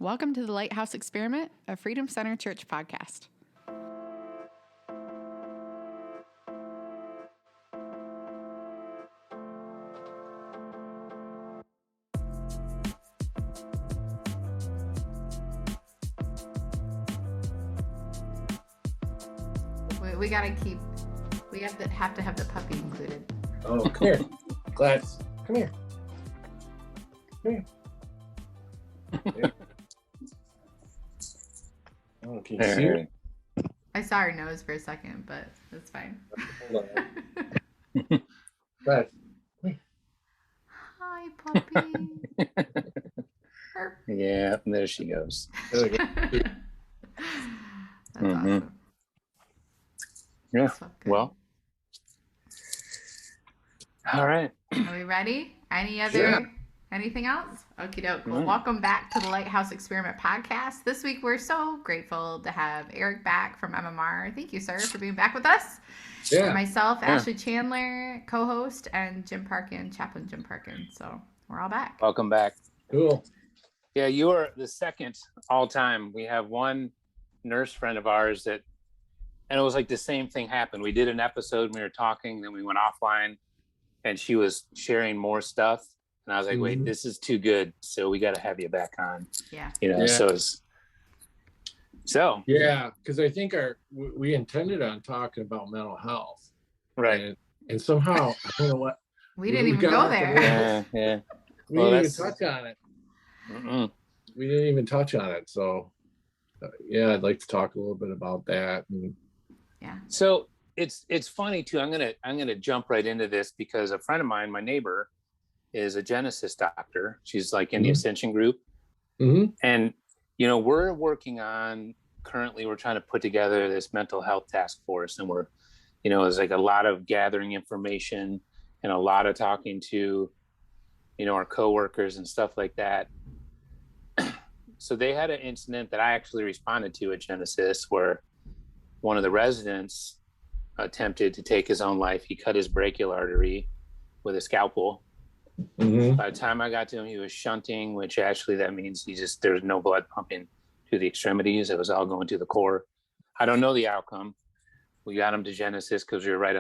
Welcome to the Lighthouse Experiment, a Freedom Center Church podcast. We have to have the puppy included. Oh, come here. Gladys, come here. Come here. Yeah. Oh, can you see her? I saw her nose for a second, but that's fine. Hold on. Gladys, wait. Hi, puppy. Yeah, there she goes. There we go. That's awesome. Yeah, So good. well. All right. Are we ready? Anything else? Okie doke. Well, Mm. welcome back to the Lighthouse Experiment Podcast. This week, we're so grateful to have Eric back from MMR. Thank you, sir, for being back with us. Yeah. And myself, Ashley Chandler, co-host, and Jim Parkin, Chaplain Jim Parkin. So we're all back. Welcome back. Cool. Yeah, you are the second all time. We have one nurse friend of ours and it was like the same thing happened. We did an episode, we were talking, then we went offline and she was sharing more stuff. And I was like, wait, this is too good. So we got to have you back on. Yeah. So Yeah, because I think we intended on talking about mental health. right. And somehow, I don't know what. We didn't even go there. Yeah. We Well, didn't even touch on it. Mm-mm. We didn't even touch on it. So, yeah, I'd like to talk a little bit about that. And Yeah. So it's funny too. I'm gonna jump right into this because a friend of mine, my neighbor, is a Genesis doctor. She's like in the Ascension group, and we're working on currently. We're trying to put together this mental health task force, and we're, it's like a lot of gathering information and a lot of talking to, our coworkers and stuff like that. So they had an incident that I actually responded to at Genesis where one of the residents attempted to take his own life. He cut his brachial artery with a scalpel. By the time I got to him, he was shunting, which actually that means there's no blood pumping to the extremities. It was all going to the core. I don't know the outcome. We got him to Genesis because we were right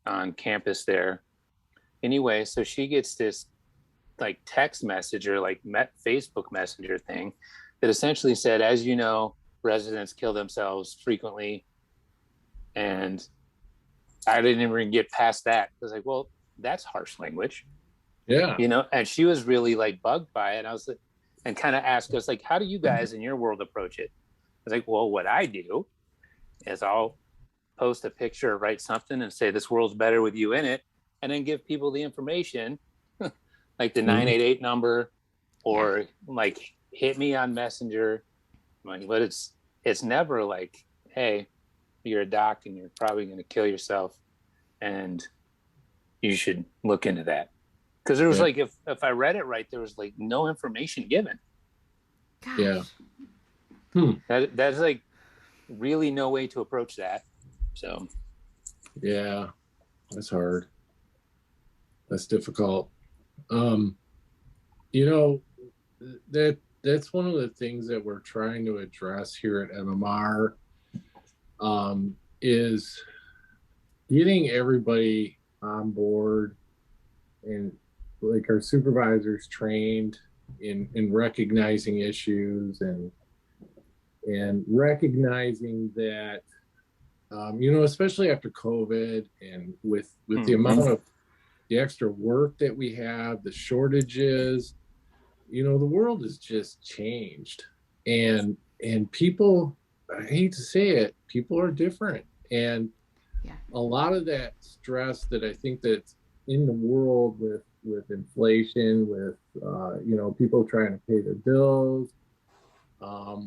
on campus there. Anyway, so she gets this like text message or like Facebook Messenger thing that essentially said, as you know, residents kill themselves frequently. And I didn't even get past that. I was like, well, that's harsh language. yeah. And she was really like bugged by it. I was like, and kind of asked us like, how do you guys in your world approach it? I was like, well, what I do is I'll post a picture or write something and say, this world's better with you in it. And then give people the information, like the 988 number, or like hit me on Messenger. But it's never like, hey, you're a doc and you're probably going to kill yourself and you should look into that. Because there was like, if I read it right, there was like no information given. Gosh. Yeah. That's like really no way to approach that. So Yeah, that's hard. That's difficult. That's one of the things that we're trying to address here at MMR, is getting everybody on board and like our supervisors trained in recognizing issues and recognizing that, especially after COVID and with the amount of the extra work that we have, the shortages, the world has just changed, and people, I hate to say it, people are different. And a lot of that stress that I think that's in the world with inflation, with, people trying to pay their bills,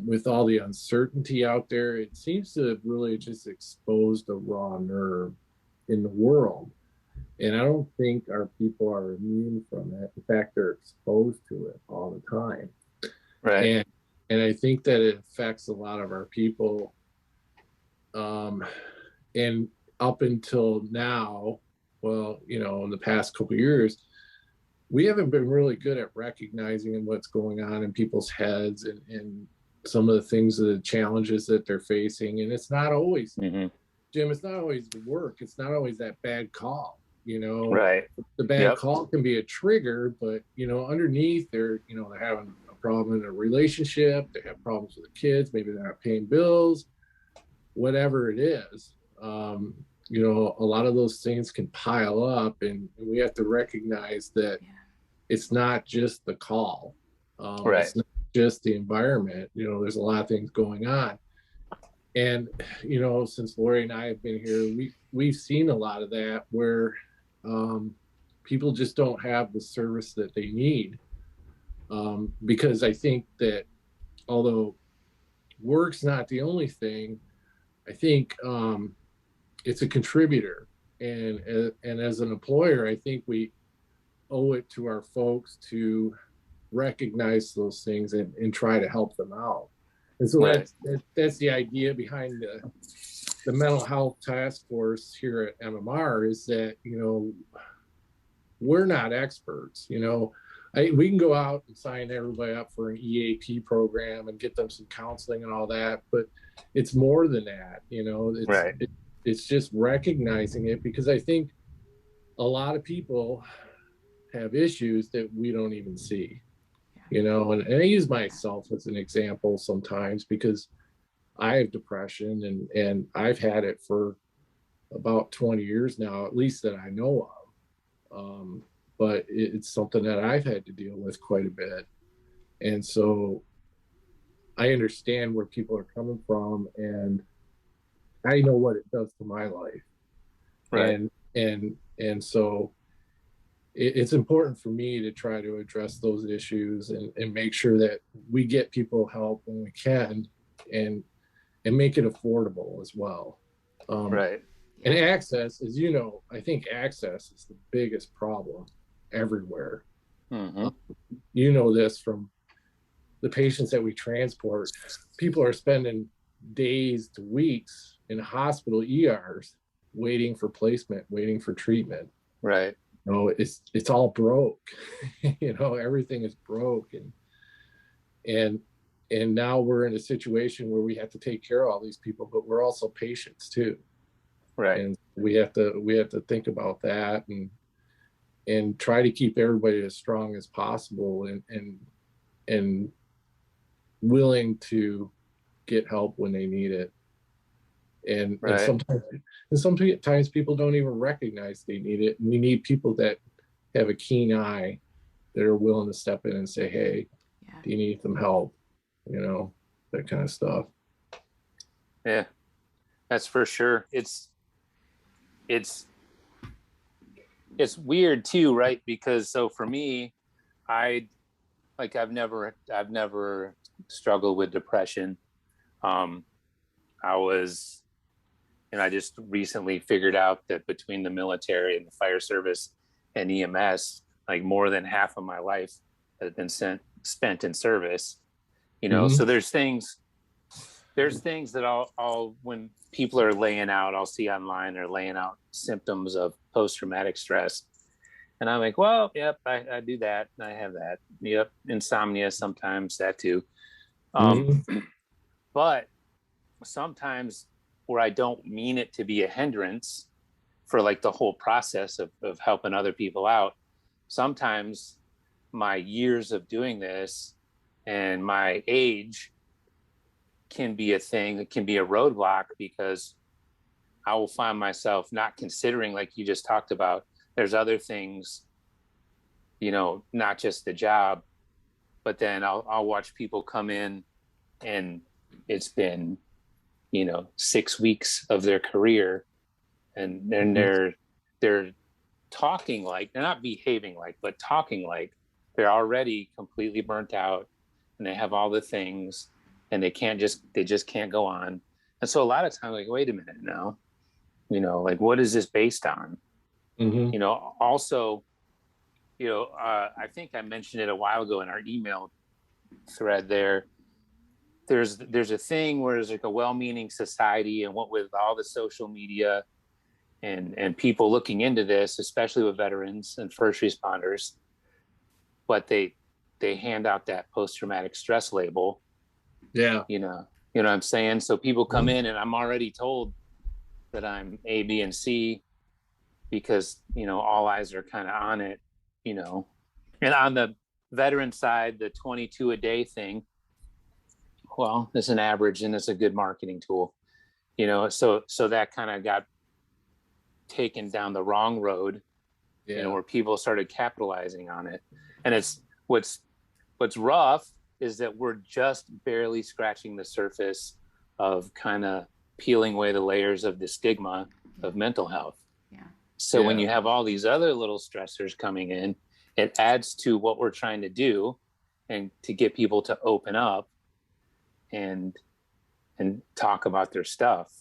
with all the uncertainty out there, it seems to have really just exposed a raw nerve in the world. And I don't think our people are immune from it. In fact, they're exposed to it all the time. right. And I think that it affects a lot of our people. And up until now, well, in the past couple of years, we haven't been really good at recognizing what's going on in people's heads and some of the things, the challenges that they're facing. And it's not always, Jim, it's not always the work. It's not always that bad call, you know. Right. The bad call can be a trigger, but, you know, underneath they're having a problem in a relationship. They have problems with the kids. Maybe they're not paying bills, whatever it is. You know, a lot of those things can pile up, and we have to recognize that it's not just the call. It's not just the environment. You know, there's a lot of things going on. And, you know, since Lori and I have been here, we've seen a lot of that where people just don't have the service that they need. Because I think that although work's not the only thing, I think it's a contributor. And as an employer, I think we owe it to our folks to recognize those things and try to help them out. And so that's the idea behind the mental health task force here at MMR, is that, you know, we're not experts. You know, we can go out and sign everybody up for an EAP program and get them some counseling and all that, but it's more than that. You know, it's just recognizing it, because I think a lot of people have issues that we don't even see. You know, and I use myself as an example sometimes, because I have depression and I've had it for about 20 years now, at least that I know of. But it's something that I've had to deal with quite a bit. And so I understand where people are coming from, and I know what it does to my life. Right. And so it's important for me to try to address those issues and make sure that we get people help when we can, and make it affordable as well. And access, as you know, I think access is the biggest problem everywhere. You know this from the patients that we transport. People are spending days to weeks in hospital ERs waiting for placement, waiting for treatment. Right. You know, it's all broke. You know, everything is broke, and now we're in a situation where we have to take care of all these people, but we're also patients too. Right. And we have to think about that and try to keep everybody as strong as possible and willing to get help when they need it. And sometimes people don't even recognize they need it. And we need people that have a keen eye, that are willing to step in and say, hey, do you need some help? You know, that kind of stuff. Yeah, that's for sure. It's weird too, right? Because so for me, I've never struggled with depression. I just recently figured out that between the military and the fire service and EMS, like more than half of my life has been spent in service, you know. So there's things that I'll when people are laying out, I'll see online, they're laying out symptoms of post-traumatic stress. And I'm like, well, yep, I do that. I have that. Yep. Insomnia sometimes, that too. But sometimes where I don't mean it to be a hindrance for like the whole process of helping other people out, sometimes my years of doing this and my age can be a thing. It can be a roadblock, because I will find myself not considering, like you just talked about, there's other things, you know, not just the job, but then I'll watch people come in and it's been, you know, 6 weeks of their career, and then they're talking like, they're not behaving like, but talking like they're already completely burnt out, and they have all the things, and they just can't go on. And so a lot of times, like, wait a minute now, you know, like, what is this based on? You know, also, you know, I think I mentioned it a while ago in our email thread there. There's a thing where there's like a well-meaning society, and what with all the social media and people looking into this, especially with veterans and first responders, but they hand out that post-traumatic stress label. Yeah. You know what I'm saying? So people come in and I'm already told that I'm A, B, and C because, all eyes are kind of on it, and on the veteran side, the 22 a day thing, well, it's an average and it's a good marketing tool, so that kind of got taken down the wrong road, where people started capitalizing on it. And it's what's rough is that we're just barely scratching the surface of kind of peeling away the layers of the stigma of mental health. So when you have all these other little stressors coming in, it adds to what we're trying to do and to get people to open up and talk about their stuff,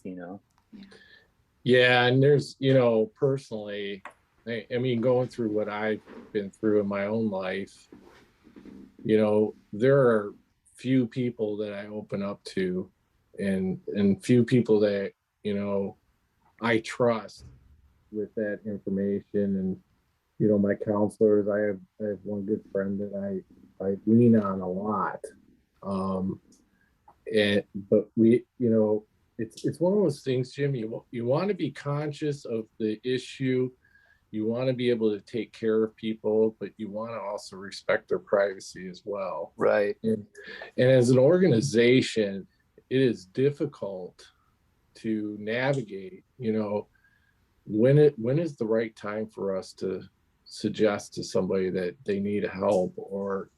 Yeah. And there's, personally, I mean, going through what I've been through in my own life, there are few people that I open up to and few people that, I trust with that information. And, my counselors, I have one good friend that I lean on a lot. But we, it's one of those things, Jim, you want to be conscious of the issue. You want to be able to take care of people, but you want to also respect their privacy as well. Right. And as an organization, it is difficult to navigate, when is the right time for us to suggest to somebody that they need help, or,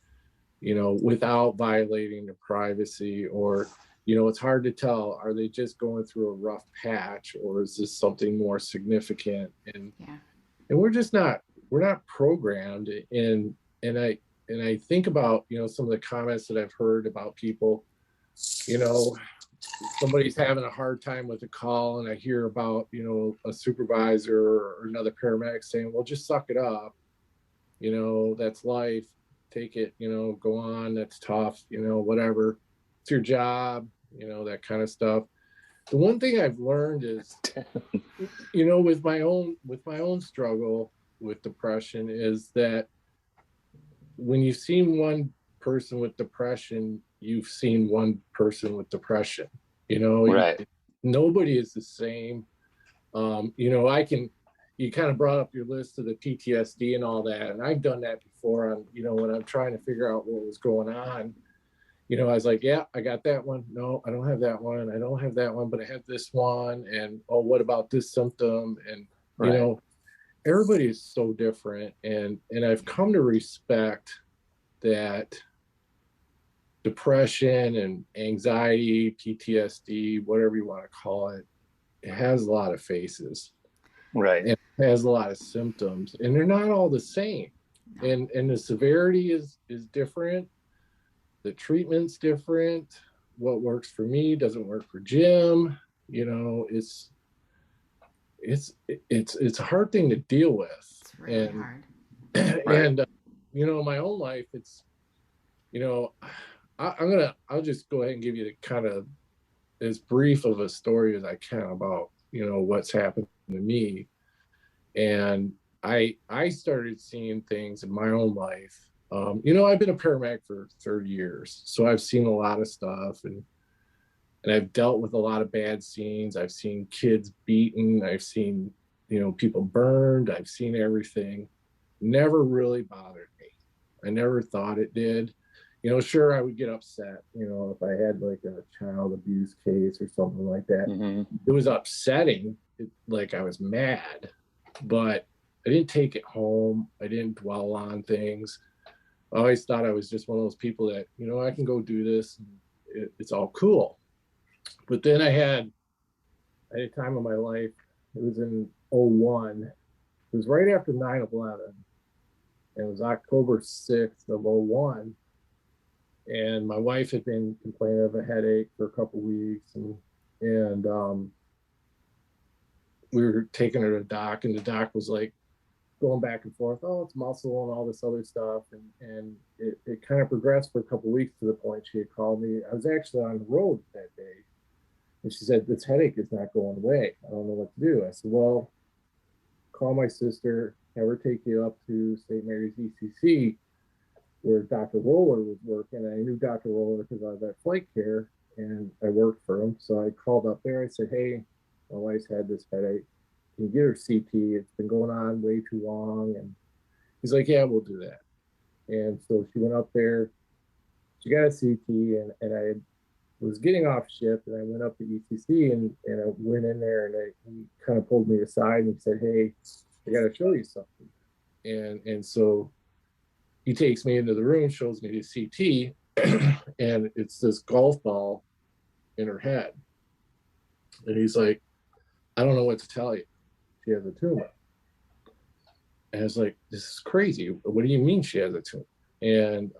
without violating their privacy, or, it's hard to tell, are they just going through a rough patch, or is this something more significant? And we're not programmed. And I think about, some of the comments that I've heard about people, somebody's having a hard time with a call, and I hear about, a supervisor or another paramedic saying, well, just suck it up. That's life. Take it, go on. That's tough, whatever. It's your job, that kind of stuff. The one thing I've learned is, with my own struggle with depression, is that when you've seen one person with depression, you've seen one person with depression. Right. Nobody is the same. You kind of brought up your list of the PTSD and all that, and I've done that before on, when I'm trying to figure out what was going on. I was like, yeah, I got that one. No, I don't have that one. I don't have that one, but I have this one. And, oh, what about this symptom? And, everybody is so different. And I've come to respect that depression and anxiety, PTSD, whatever you want to call it, it has a lot of faces. Right. And it has a lot of symptoms, and they're not all the same. And the severity is different. The treatment's different. What works for me doesn't work for Jim. It's a hard thing to deal with. It's really hard. And my own life, it's, I'll just go ahead and give you the kind of as brief of a story as I can about, what's happened to me. And I started seeing things in my own life. I've been a paramedic for 30 years, so I've seen a lot of stuff, and I've dealt with a lot of bad scenes. I've seen kids beaten. I've seen, people burned. I've seen everything. Never really bothered me. I never thought it did. Sure, I would get upset, if I had like a child abuse case or something like that. Mm-hmm. It was upsetting, like I was mad, but I didn't take it home. I didn't dwell on things. I always thought I was just one of those people that, I can go do this. It's all cool. But then I had a time in my life, it was in 2001. It was right after 9/11. It was October 6th of 2001. And my wife had been complaining of a headache for a couple of weeks. And we were taking her to the doc, and the doc was like going back and forth. Oh, it's muscle and all this other stuff. And it kind of progressed for a couple of weeks to the point she had called me. I was actually on the road that day. And she said, this headache is not going away. I don't know what to do. I said, well, call my sister, have her take you up to St. Mary's ECC. where Dr. Roller was working. I knew Dr. Roller because I was at Flight Care and I worked for him. So I called up there. I said, hey, my wife's had this headache. Can you get her CT? It's been going on way too long. And he's like, yeah, we'll do that. And so she went up there. She got a CT, and I was getting off shift, and I went up to ECC, and I went in there, and he kind of pulled me aside and he said, hey, I got to show you something. And so he takes me into the room, shows me the CT, and it's this golf ball in her head. And he's like, I don't know what to tell you. She has a tumor. And I was like, this is crazy. What do you mean she has a tumor? And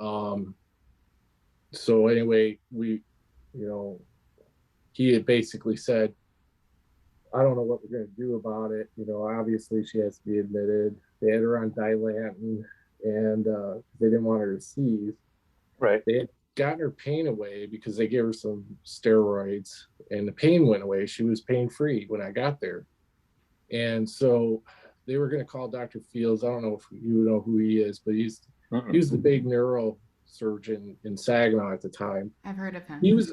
so anyway, he had basically said, I don't know what we're going to do about it. Obviously she has to be admitted. They had her on Dilantin, and they didn't want her to seize. Right. They had gotten her pain away because they gave her some steroids, and the pain went away. She was pain-free when I got there. And so they were going to call Dr. Fields. I don't know if you know who he is, but he was the big neurosurgeon in Saginaw at the time. I've heard of him. He was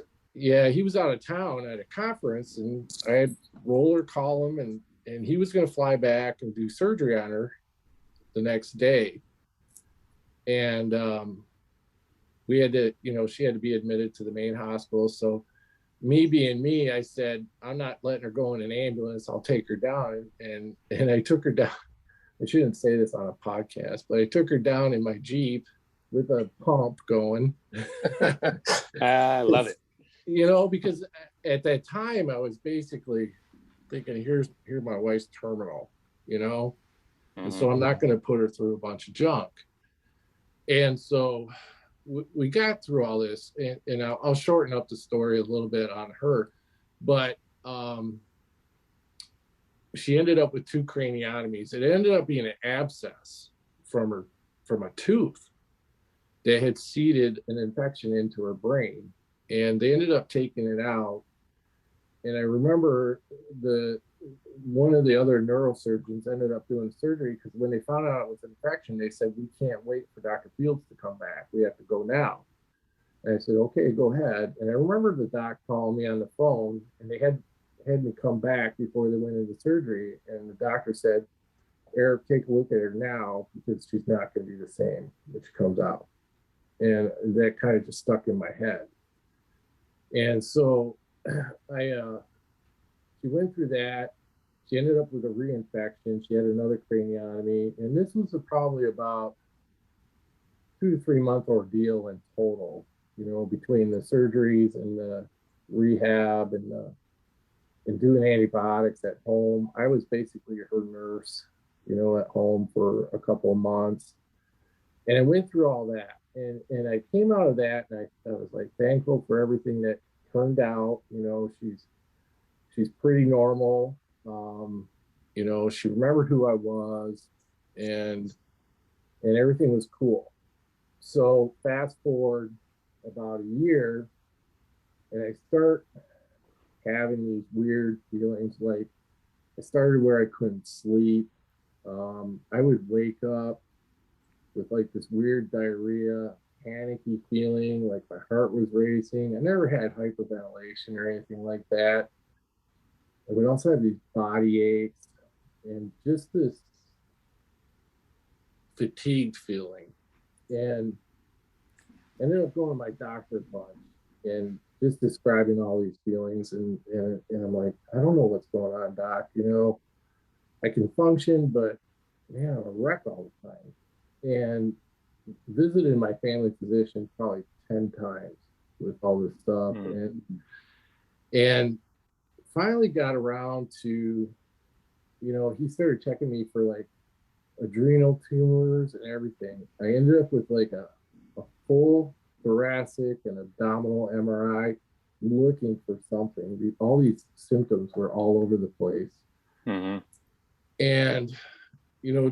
out of town at a conference, and I had Roller call him, and he was going to fly back and do surgery on her the next day. And we had to, she had to be admitted to the main hospital. So me being me, I said, I'm not letting her go in an ambulance. I'll take her down. And I took her down. I shouldn't say this on a podcast, but I took her down in my Jeep with a pump going. I love it. Because at that time I was basically thinking, here's my wife's terminal, and so I'm not going to put her through a bunch of junk. And so we got through all this, and I'll shorten up the story a little bit on her, but she ended up with 2 craniotomies. It ended up being an abscess from a tooth that had seeded an infection into her brain, and they ended up taking it out. And I remember one of the other neurosurgeons ended up doing surgery, because when they found out it was an infection, they said, we can't wait for Dr. Fields to come back. We have to go now. And I said, okay, go ahead. And I remember the doc calling me on the phone, and they had me come back before they went into surgery. And the doctor said, Eric, take a look at her now, because she's not going to be the same when she comes out. And that kind of just stuck in my head. And so she went through that. She ended up with a reinfection. She had another craniotomy. And this was probably about 2 to 3 month ordeal in total, between the surgeries and the rehab and doing antibiotics at home. I was basically her nurse, at home for a couple of months. And I went through all that. And I came out of that, and I was like thankful for everything that turned out. She's pretty normal. She remembered who I was, and everything was cool. So fast forward about a year, and I start having these weird feelings. Like, I started where I couldn't sleep. I would wake up with like this weird diarrhea, panicky feeling, like my heart was racing. I never had hyperventilation or anything like that. I would also have these body aches and just this fatigued feeling. And I ended up going to my doctor a bunch and just describing all these feelings. And I'm like, I don't know what's going on, doc. I can function, but man, I'm a wreck all the time. And visited my family physician probably 10 times with all this stuff. And finally got around to, he started checking me for like adrenal tumors and everything. I ended up with like a full thoracic and abdominal MRI looking for something. All these symptoms were all over the place. Mm-hmm. And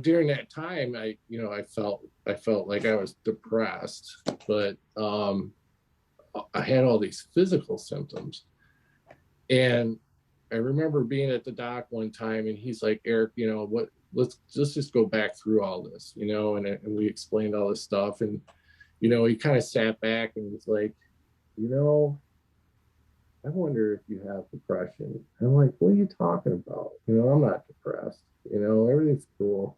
during that time, I felt like I was depressed, but I had all these physical symptoms. And I remember being at the doc one time, and he's like, Eric, let's just go back through all this, and we explained all this stuff. And he kind of sat back and was like, I wonder if you have depression. And I'm like, what are you talking about? I'm not depressed. Everything's cool.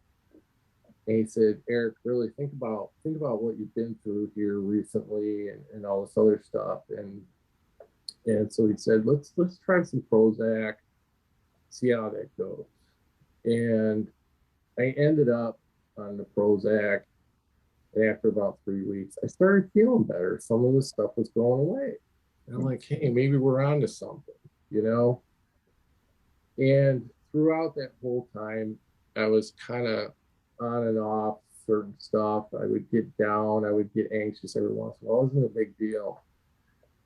And he said, Eric, really think about what you've been through here recently and all this other stuff. And so he said, let's try some Prozac, see how that goes. And I ended up on the Prozac. And after about 3 weeks, I started feeling better. Some of the stuff was going away. And I'm like, hey, maybe we're on to something, And throughout that whole time, I was kind of on and off certain stuff. I would get down. I would get anxious every once in a while. It wasn't a big deal.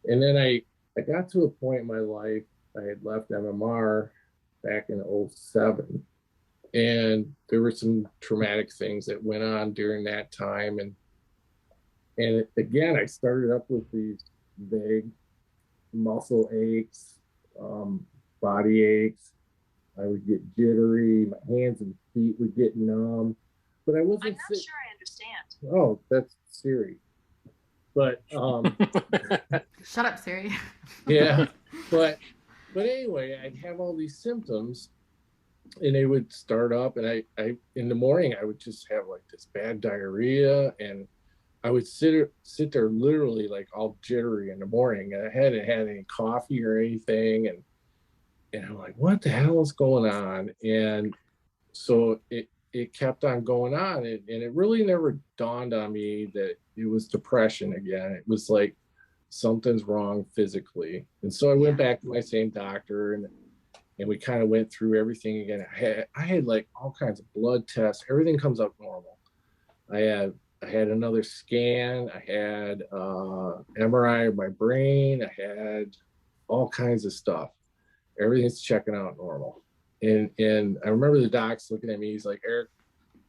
And then I got to a point in my life, I had left MMR back in 2007. And there were some traumatic things that went on during that time. And again, I started up with these vague muscle aches, body aches. I would get jittery. My hands and feet would get numb. But I wasn't. I'm not sure I understand. Oh, that's Siri. But shut up, Siri. Yeah, but anyway, I'd have all these symptoms. And they would start up, and I in the morning I would just have like this bad diarrhea, and I would sit there literally like all jittery in the morning, and I hadn't had any coffee or anything, and I'm like, what the hell is going on? And so it kept on going on, and it really never dawned on me that it was depression again. It was like something's wrong physically, and so I went back to my same doctor, and we kind of went through everything again. I had like all kinds of blood tests. Everything comes up normal. I had another scan. I had MRI of my brain. I had all kinds of stuff. Everything's checking out normal. And I remember the docs looking at me. He's like, Eric,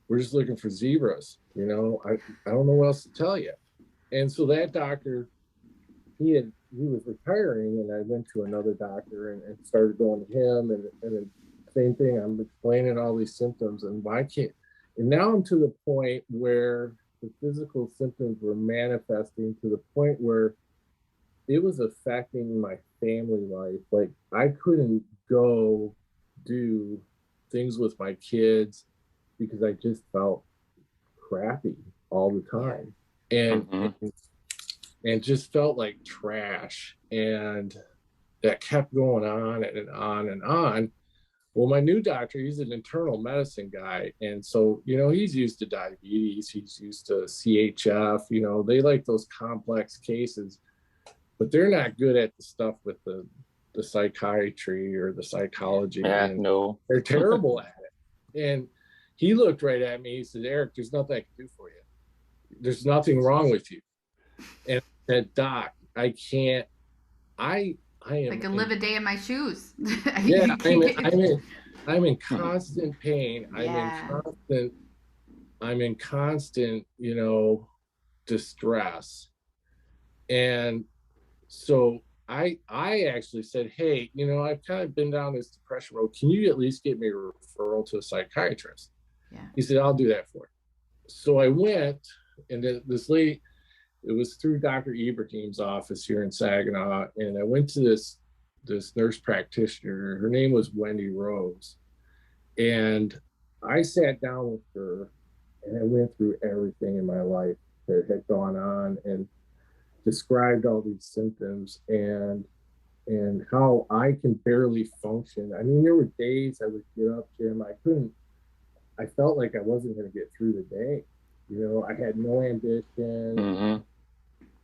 we're just looking for zebras. I don't know what else to tell you. And so that doctor, he was retiring, and I went to another doctor and started going to him, and then same thing. I'm explaining all these symptoms and why can't, and now I'm to the point where the physical symptoms were manifesting to the point where it was affecting my family life. Like I couldn't go do things with my kids because I just felt crappy all the time. And just felt like trash, and that kept going on and on and on. Well, my new doctor, he's an internal medicine guy, and so he's used to diabetes, he's used to CHF. They like those complex cases, but they're not good at the stuff with the psychiatry or the psychology. No, they're terrible at it. And he looked right at me. He said, Eric, there's nothing I can do for you. There's nothing wrong with you. And I said, Doc, I can't. I am. I can live a day in my shoes. Yeah, I'm in constant pain. I'm in constant, distress. And so I actually said, hey, I've kind of been down this depression road. Can you at least get me a referral to a psychiatrist? Yeah. He said, I'll do that for you. So I went, and this lady, it was through Dr. Ibrahim's office here in Saginaw, and I went to this nurse practitioner. Her name was Wendy Rose, and I sat down with her, and I went through everything in my life that had gone on, and described all these symptoms and how I can barely function. I mean, there were days I would get up, Jim. I felt like I wasn't going to get through the day. I had no ambition.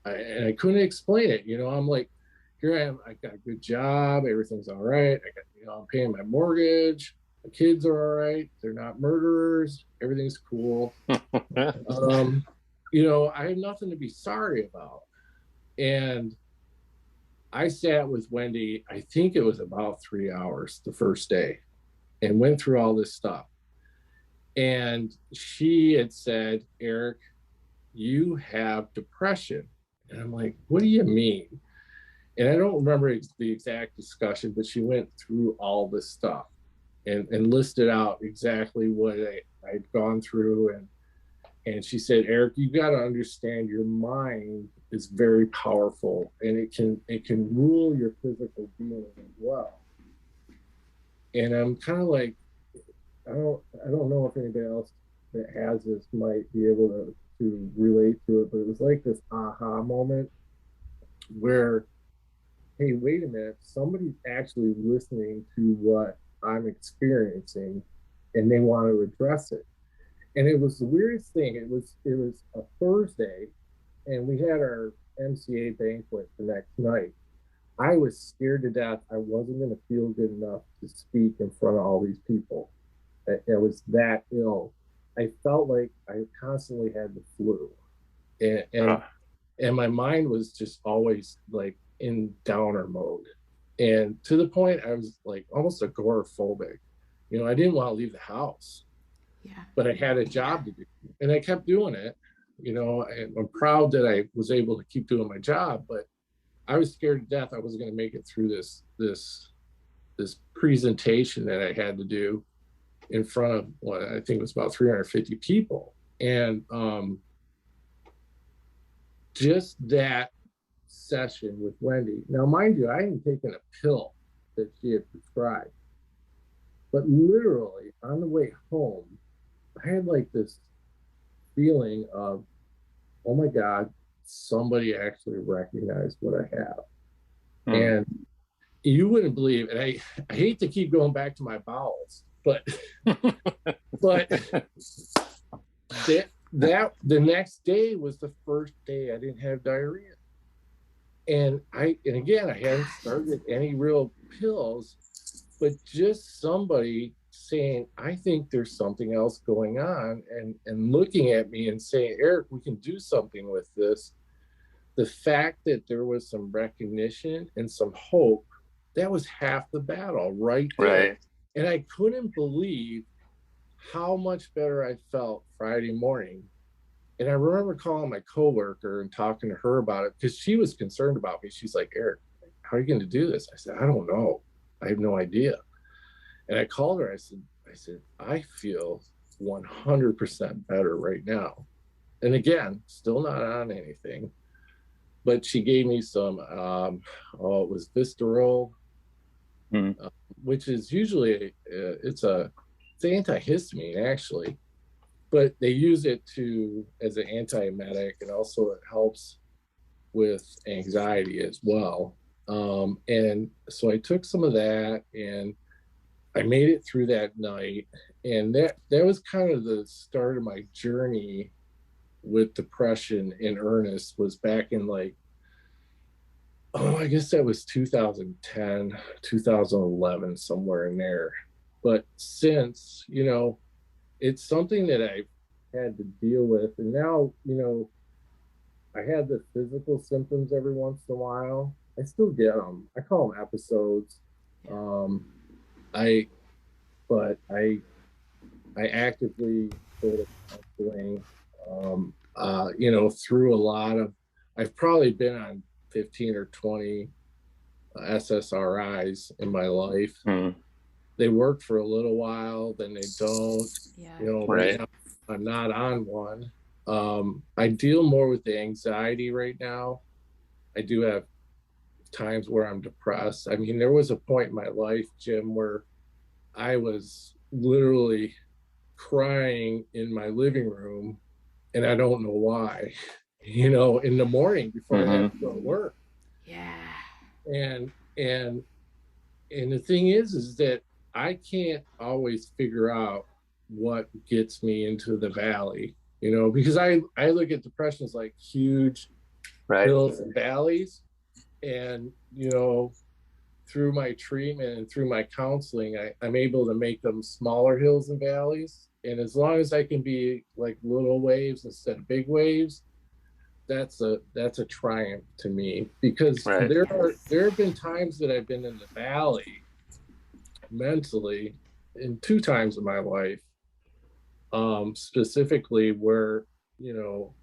And I couldn't explain it. I'm like, here I am. I got a good job. Everything's all right. I'm paying my mortgage. The kids are all right. They're not murderers. Everything's cool. I have nothing to be sorry about. And I sat with Wendy, I think it was about 3 hours the first day, and went through all this stuff. And she had said, Eric, you have depression. And I'm like, what do you mean? And I don't remember the exact discussion, but she went through all this stuff and listed out exactly what I'd gone through. And she said, Eric, you got to understand your mind is very powerful, and it can rule your physical being as well. And I'm kind of like, I don't know if anybody else that has this might be able to relate to it, but it was like this aha moment where, hey, wait a minute, somebody's actually listening to what I'm experiencing, and they want to address it. And it was the weirdest thing. It was a Thursday, and we had our MCA banquet the next night. I was scared to death. I wasn't going to feel good enough to speak in front of all these people. I was that ill. I felt like I constantly had the flu, and my mind was just always like in downer mode, and to the point I was like almost agoraphobic. You know, I didn't want to leave the house. Yeah. But I had a job to do, and I kept doing it. You know, I'm proud that I was able to keep doing my job, but I was scared to death I wasn't going to make it through this presentation that I had to do in front of what I think was about 350 people. And just that session with Wendy. Now, mind you, I hadn't taken a pill that she had prescribed, but literally on the way home, I had like this feeling of, oh my God, somebody actually recognized what I have. And you wouldn't believe it. I hate to keep going back to my bowels, but the next day was the first day I didn't have diarrhea. And again, I hadn't started any real pills, but just somebody saying, I think there's something else going on, and looking at me and saying, Eric, we can do something with this. The fact that there was some recognition and some hope, that was half the battle right there. Right. And I couldn't believe how much better I felt Friday morning. And I remember calling my coworker and talking to her about it, because she was concerned about me. She's like, Eric, how are you going to do this? I said, I don't know. I have no idea. And I called her. I said, I feel 100% better right now. And again, still not on anything, but she gave me some, it was Vistarol, which is usually, it's antihistamine actually, but they use it as an antiemetic, and also it helps with anxiety as well. And so I took some of that, and I made it through that night, and that was kind of the start of my journey with depression in earnest. Was back in like, I guess that was 2010, 2011, somewhere in there. But since, you know, it's something that I've had to deal with, and now, you know, I had the physical symptoms every once in a while. I still get them. I call them episodes. I actively go to counseling, you know, through a lot of, I've probably been on 15 or 20 SSRIs in my life. They work for a little while, then they don't. Yeah. You know, right now, I'm not on one. I deal more with the anxiety right now. I do have times where I'm depressed. I mean, there was a point in my life, Jim, where I was literally crying in my living room, and I don't know why, you know, in the morning before I have to go to work. Yeah. And the thing is that I can't always figure out what gets me into the valley, you know, because I look at depression as like huge hills and valleys. And, you know, through my treatment and through my counseling, I'm able to make them smaller hills and valleys. And as long as I can be like little waves instead of big waves, that's a triumph to me, because there have been times that I've been in the valley mentally, in 2 times in my life, specifically where, you know,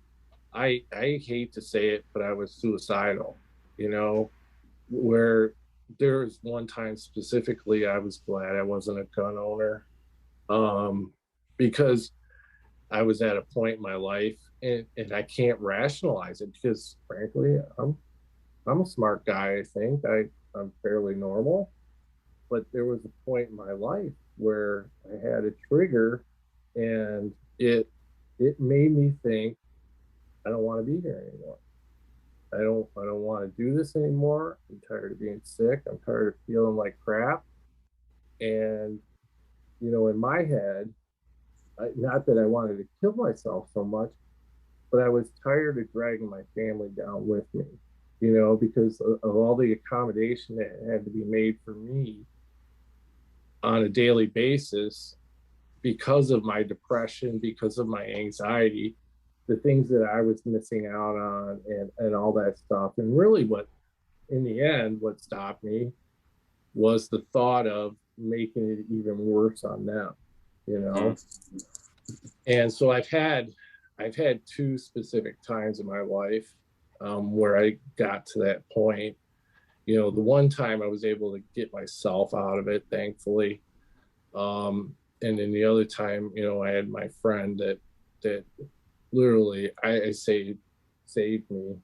I hate to say it, but I was suicidal, you know, where there was one time specifically I was glad I wasn't a gun owner, because I was at a point in my life, and I can't rationalize it because, frankly, I'm a smart guy. I think I'm fairly normal, but there was a point in my life where I had a trigger, and it made me think, I don't want to be here anymore. I don't want to do this anymore. I'm tired of being sick. I'm tired of feeling like crap. And in my head, not that I wanted to kill myself so much, but I was tired of dragging my family down with me, because of all the accommodation that had to be made for me on a daily basis because of my depression, because of my anxiety, the things that I was missing out on, and all that stuff. And really in the end, what stopped me was the thought of making it even worse on them, And so I've had 2 specific times in my life where I got to that point. The one time I was able to get myself out of it, thankfully. And then the other time, I had my friend that literally I say saved me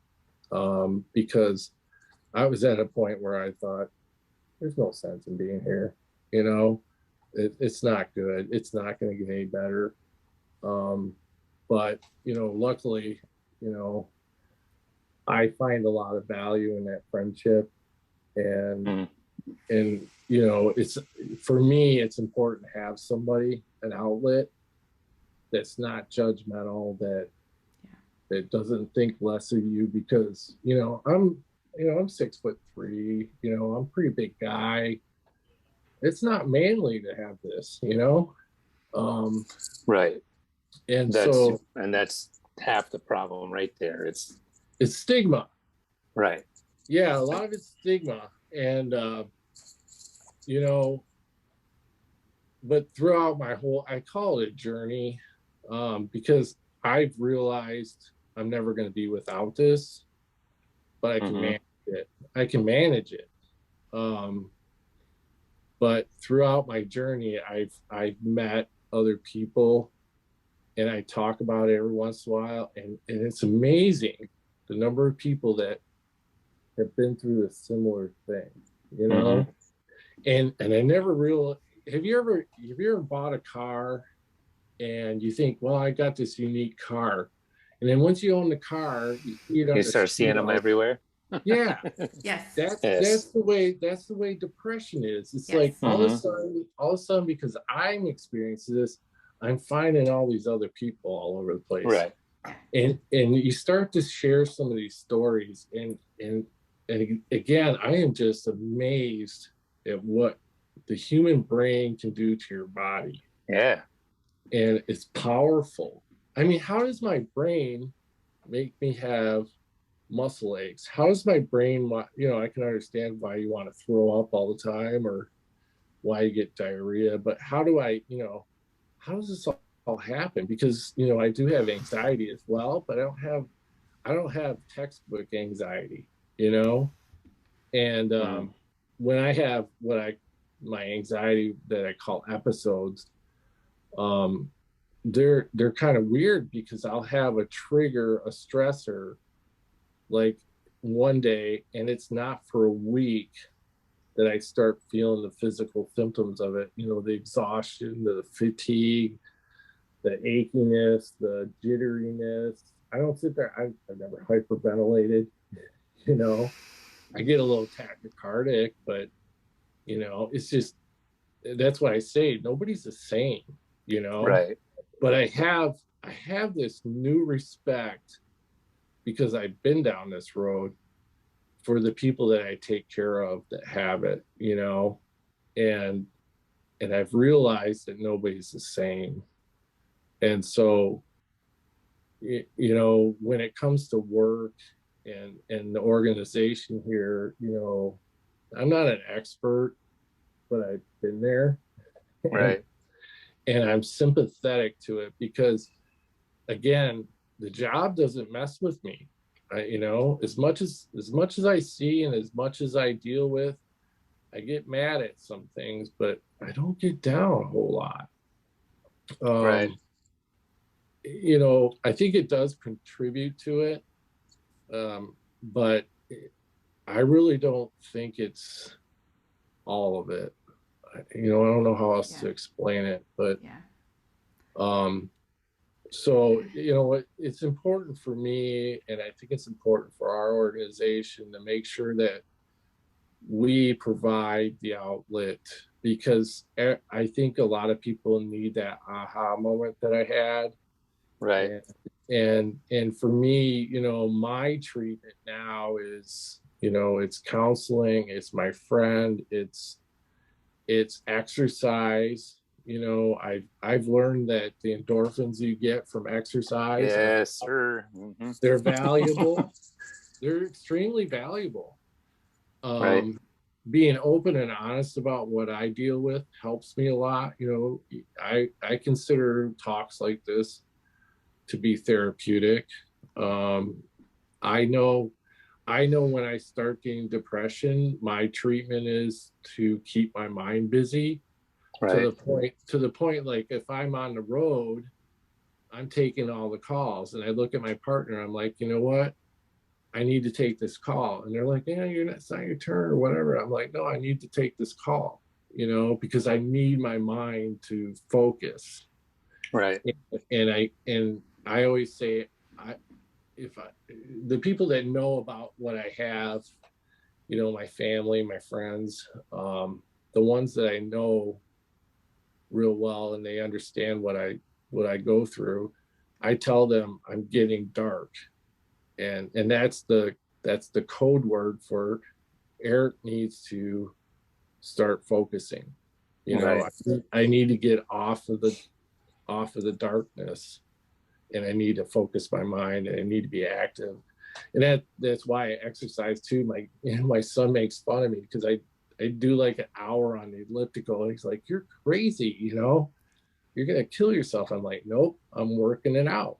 because I was at a point where I thought, there's no sense in being here. It's not good. It's not going to get any better. But, luckily, I find a lot of value in that friendship, and it's, for me, it's important to have somebody, an outlet that's not judgmental, that doesn't think less of you because, I'm 6'3", I'm a pretty big guy. It's not manly to have this, Right. And that's half the problem right there. It's stigma. Right. Yeah, a lot of it's stigma. And but throughout my I call it a journey, because I've realized I'm never going to be without this, but I can manage it. But throughout my journey, I've met other people, and I talk about it every once in a while, and it's amazing the number of people that have been through a similar thing, and I never realized. Have you ever bought a car and you think, well, I got this unique car, and then once you own the car, you start seeing them everywhere. Yeah. Yes. That's the way depression is. It's like all of a sudden, because I'm experiencing this, I'm finding all these other people all over the place. Right. And you start to share some of these stories, and again, I am just amazed at what the human brain can do to your body. Yeah. And it's powerful. I mean, how does my brain make me have muscle aches? How does my brain, I can understand why you want to throw up all the time or why you get diarrhea, but how does this all happen? Because, I do have anxiety as well, but I don't have textbook anxiety, and when I have my anxiety that I call episodes, they're kind of weird because I'll have a trigger, a stressor, like one day, and it's not for a week that I start feeling the physical symptoms of it, the exhaustion, the fatigue, the achiness, the jitteriness. I don't sit there, I've never hyperventilated, I get a little tachycardic, but it's just, that's why I say nobody's the same, Right. But I have this new respect because I've been down this road for the people that I take care of that have it, and I've realized that nobody's the same. And so, when it comes to work and the organization here, I'm not an expert, but I've been there. Right. And I'm sympathetic to it because, again, the job doesn't mess with me. As much as I see and as much as I deal with, I get mad at some things, but I don't get down a whole lot. Right. I think it does contribute to it. But I really don't think it's all of it. I don't know how else to explain it, but so it's important for me, and I think it's important for our organization to make sure that we provide the outlet, because I think a lot of people need that aha moment that I had. Right. And for me, my treatment now is, it's counseling, it's my friend, it's exercise. I've learned that the endorphins you get from exercise, yes, sir, they're valuable. They're extremely valuable. Right. Being open and honest about what I deal with helps me a lot. I consider talks like this to be therapeutic. I know when I start getting depression, my treatment is to keep my mind busy. Right. To the point, like if I'm on the road, I'm taking all the calls, and I look at my partner, I'm like, you know what? I need to take this call. And they're like, yeah, it's not your turn or whatever. I'm like, no, I need to take this call, because I need my mind to focus. Right. And I always say, the people that know about what I have, my family, my friends, the ones that I know real well, and they understand what I go through, I tell them I'm getting dark. And that's the code word for Eric needs to start focusing. Right. I need to get off of the darkness, and I need to focus my mind, and I need to be active. And that's why I exercise too. My son makes fun of me because I do like an hour on the elliptical, and he's like, "You're crazy, you're gonna kill yourself." I'm like, "Nope, I'm working it out,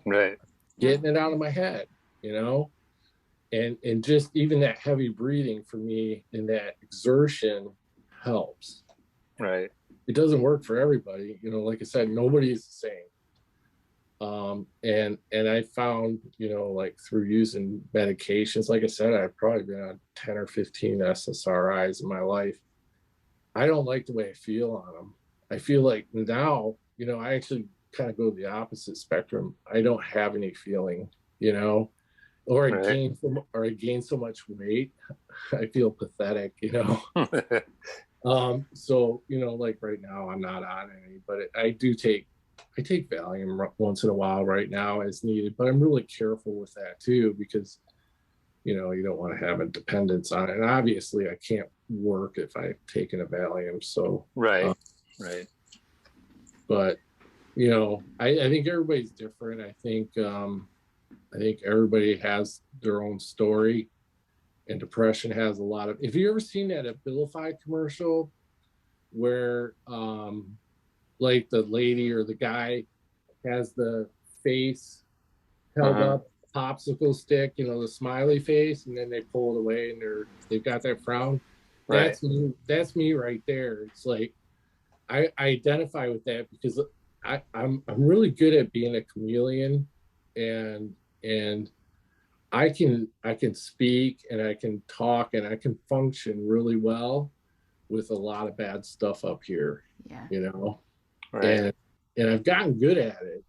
Right. getting it out of my head, and just even that heavy breathing for me and that exertion helps." Right. It doesn't work for everybody, like I said, nobody's the same. And I found, like through using medications, like I said, I've probably been on 10 or 15 SSRIs in my life. I don't like the way I feel on them. I feel like now, I actually kind of go the opposite spectrum. I don't have any feeling, or I gain so much weight. I feel pathetic, So, like right now I'm not on any, but I take Valium once in a while right now as needed, but I'm really careful with that too, because, you don't want to have a dependence on it. And obviously I can't work if I've taken a Valium. So, right. Right. But, I think everybody's different. I think everybody has their own story, and depression has a lot of, if you ever seen that Abilify commercial where, like the lady or the guy has the face held up, popsicle stick, the smiley face, and then they pull it away and they've got that frown. Right. That's me right there. It's like I identify with that because I'm really good at being a chameleon, and I can speak and I can talk and I can function really well with a lot of bad stuff up here. Yeah. Right. And I've gotten good at it.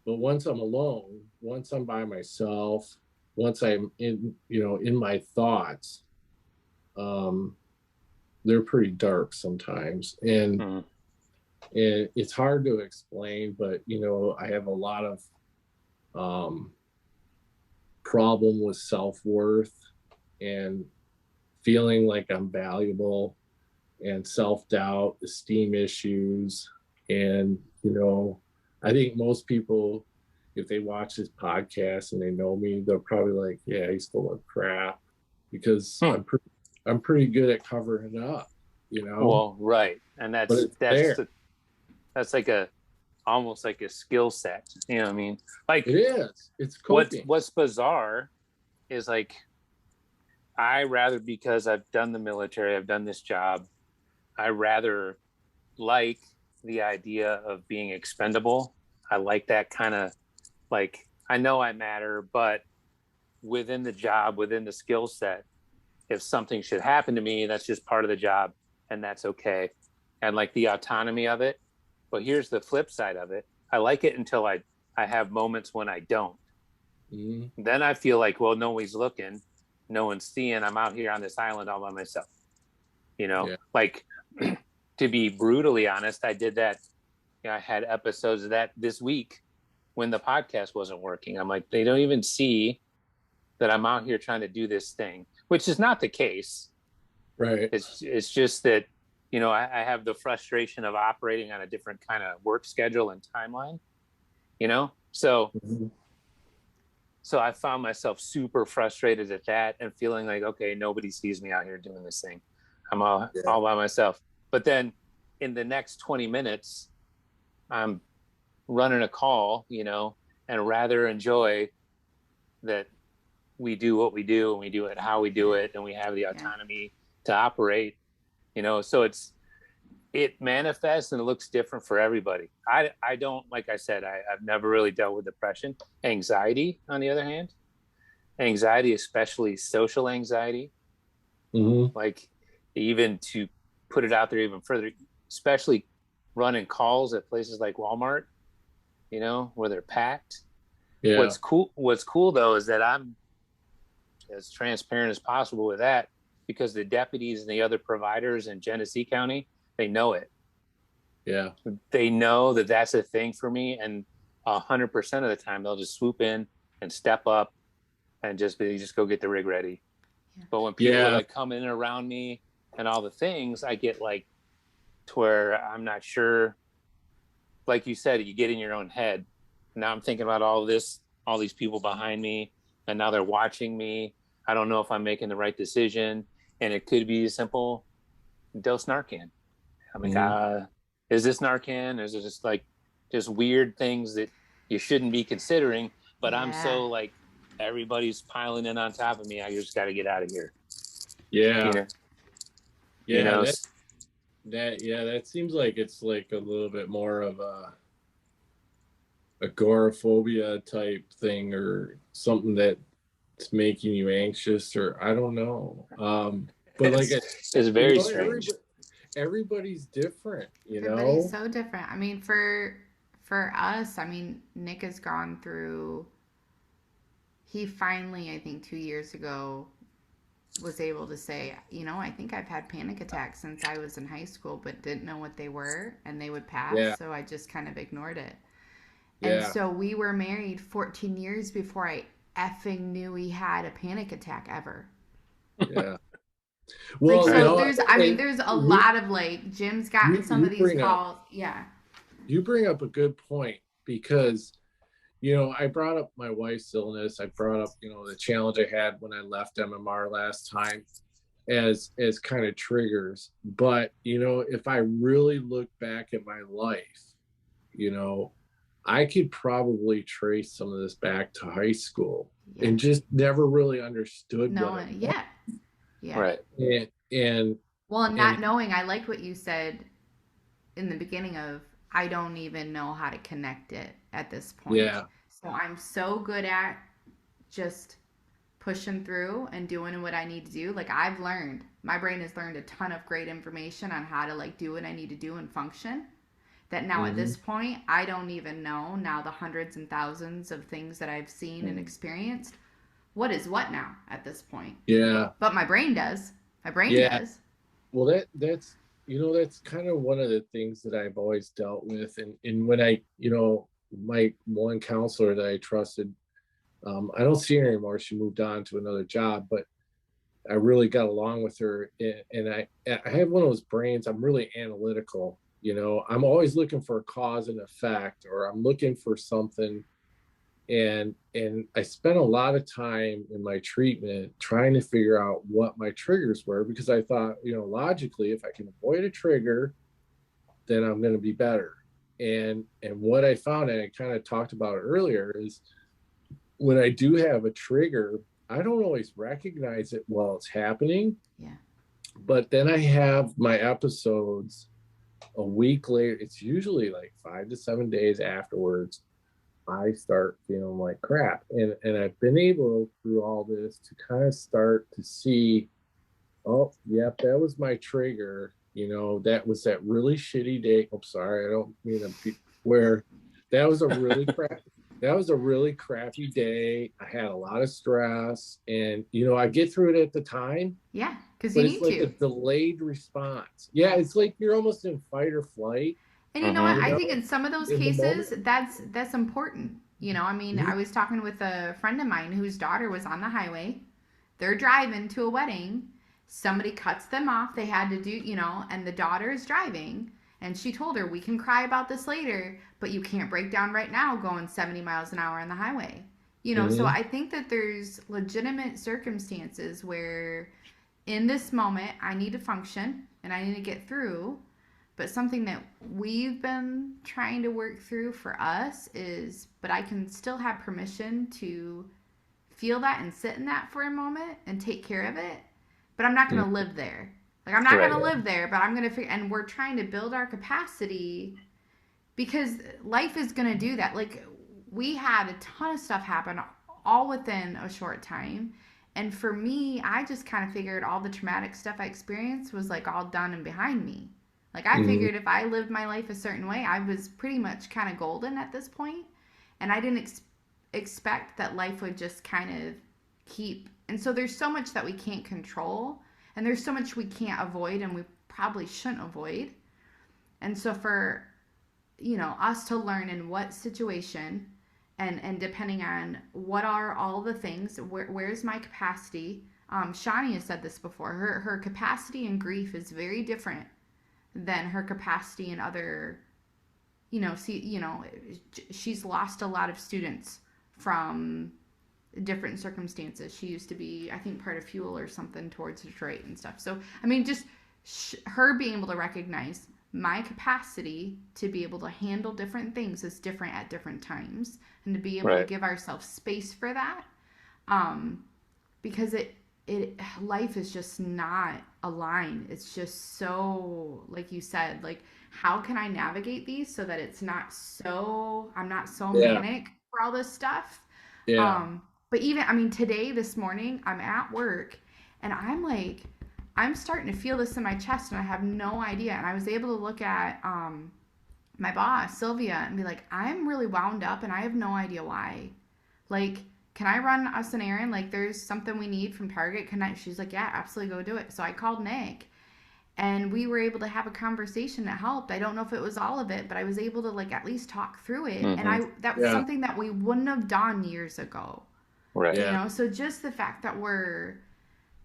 But once I'm alone, once I'm by myself, once I'm in my thoughts, they're pretty dark sometimes. And it's hard to explain, but I have a lot of problem with self-worth and feeling like I'm valuable, and self-doubt, esteem issues. And, I think most people, if they watch this podcast and they know me, they're probably like, yeah, he's full of crap, because I'm pretty good at covering it up, Well, right. And that's like almost like a skill set, what I mean? Like, it is. It's coping. What's bizarre is like, because I've done the military, I've done this job, I rather like the idea of being expendable. I like that kind of, like, I know I matter, but within the job, within the skill set, if something should happen to me, that's just part of the job, and that's okay. And like the autonomy of it. But here's the flip side of it. I like it until I have moments when I don't. Mm-hmm. Then I feel like, well, nobody's looking, no one's seeing. I'm out here on this island all by myself. You know, like, to be brutally honest, I did that. You know, I had episodes of that this week when the podcast wasn't working. I'm like, they don't even see that I'm out here trying to do this thing, which is not the case. Right. It's just that, you know, I have the frustration of operating on a different kind of work schedule and timeline, you know? So, so I found myself super frustrated at that and feeling like, okay, nobody sees me out here doing this thing. I'm all by myself. But then in the next 20 minutes, I'm running a call, you know, and rather enjoy that we do what we do and we do it how we do it, and we have the autonomy to operate, you know. So it manifests and it looks different for everybody. I don't, like I said, I've never really dealt with depression. Anxiety, on the other hand, anxiety, especially social anxiety, like, even to put it out there even further, especially running calls at places like Walmart, you know, where they're packed. Yeah. What's cool though is that I'm as transparent as possible with that, because the deputies and the other providers in Genesee County, they know it. Yeah. They know that that's a thing for me, and 100% of the time they'll just swoop in and step up and just go get the rig ready. Yeah. But when people are like coming in around me and all the things, I get like to where I'm not sure, like you said, you get in your own head. Now I'm thinking about all these people behind me, and now they're watching me. I don't know if I'm making the right decision. And it could be a simple dose Narcan. I mean, is this Narcan? Or is it just weird things that you shouldn't be considering? But I'm so like, everybody's piling in on top of me. I just got to get out of here. Yeah. You know? That seems like it's like a little bit more of a agoraphobia type thing, or something that's making you anxious, or I don't know. But like it's very strange. Everybody's different, you know. Everybody's so different. I mean, for us, I mean, Nick has gone through. He finally, I think 2 years ago, was able to say, you know, I think I've had panic attacks since I was in high school, but didn't know what they were, and they would pass. Yeah. So I just kind of ignored it. And so we were married 14 years before I effing knew he had a panic attack ever. Yeah. Well, like, so there's a lot of, like, Jim's gotten some of these calls. You bring up a good point, because, you know, I brought up my wife's illness. I brought up, you know, the challenge I had when I left MMR last time as kind of triggers. But, you know, if I really look back at my life, you know, I could probably trace some of this back to high school and just never really understood what it was. Yeah. Right. And not knowing, I like what you said in the beginning of, I don't even know how to connect it at this point. Yeah. So I'm so good at just pushing through and doing what I need to do. Like, my brain has learned a ton of great information on how to, like, do what I need to do and function. That now at this point, I don't even know, now the hundreds and thousands of things that I've seen and experienced, what is what now at this point. Yeah. But my brain does. My brain does. Well, that's, you know, that's kind of one of the things that I've always dealt with. And when I, you know, my one counselor that I trusted, I don't see her anymore. She moved on to another job, but I really got along with her. And I have one of those brains. I'm really analytical. You know, I'm always looking for a cause and effect, or I'm looking for something. And I spent a lot of time in my treatment trying to figure out what my triggers were, because I thought, you know, logically, if I can avoid a trigger, then I'm going to be better. And what I found, and I kind of talked about it earlier, is when I do have a trigger, I don't always recognize it while it's happening. Yeah. But then I have my episodes a week later, it's usually like 5 to 7 days afterwards, I start feeling like crap. And I've been able through all this to kind of start to see, oh, yep, that was my trigger. You know, that was that really shitty day. I'm sorry, I don't mean to be, where that was a really crappy day. I had a lot of stress, and you know, I get through it at the time. Yeah, because you need to. It's like a delayed response. Yeah, it's like you're almost in fight or flight. And you know what? I think in some of those cases, that's important. You know, I mean, I was talking with a friend of mine whose daughter was on the highway. They're driving to a wedding. Somebody cuts them off. They had to do, you know, and the daughter is driving. And she told her, we can cry about this later, but you can't break down right now going 70 miles an hour on the highway. You know, so I think that there's legitimate circumstances where in this moment I need to function and I need to get through. But something that we've been trying to work through for us is, but I can still have permission to feel that and sit in that for a moment and take care of it. But I'm not going to live there. Like, I'm not going to live there, but I'm going to figure, and we're trying to build our capacity because life is going to do that. Like, we had a ton of stuff happen all within a short time. And for me, I just kind of figured all the traumatic stuff I experienced was like all done and behind me. Like, I figured if I lived my life a certain way, I was pretty much kind of golden at this point. And I didn't expect that life would just kind of keep. And so there's so much that we can't control. And there's so much we can't avoid and we probably shouldn't avoid. And so for, you know, us to learn in what situation and depending on what are all the things, where's my capacity. Shani has said this before. Her capacity in grief is very different than her capacity in other, you know, she's lost a lot of students from different circumstances. She used to be, I think, part of Fuel or something towards Detroit and stuff. So, I mean, just her being able to recognize my capacity to be able to handle different things is different at different times, and to be able to give ourselves space for that, because life is just not a line. It's just so, like you said, like, how can I navigate these so that it's not so, I'm not so manic for all this stuff. But even, I mean, this morning, I'm at work, and I'm like, I'm starting to feel this in my chest, and I have no idea. And I was able to look at my boss, Sylvia, and be like, I'm really wound up, and I have no idea why. Like, can I run us an errand? Like, there's something we need from Target. She's like, yeah, absolutely, go do it. So I called Nick, and we were able to have a conversation that helped. I don't know if it was all of it, but I was able to, like, at least talk through it. And that was something that we wouldn't have done years ago. Right. You know, so just the fact that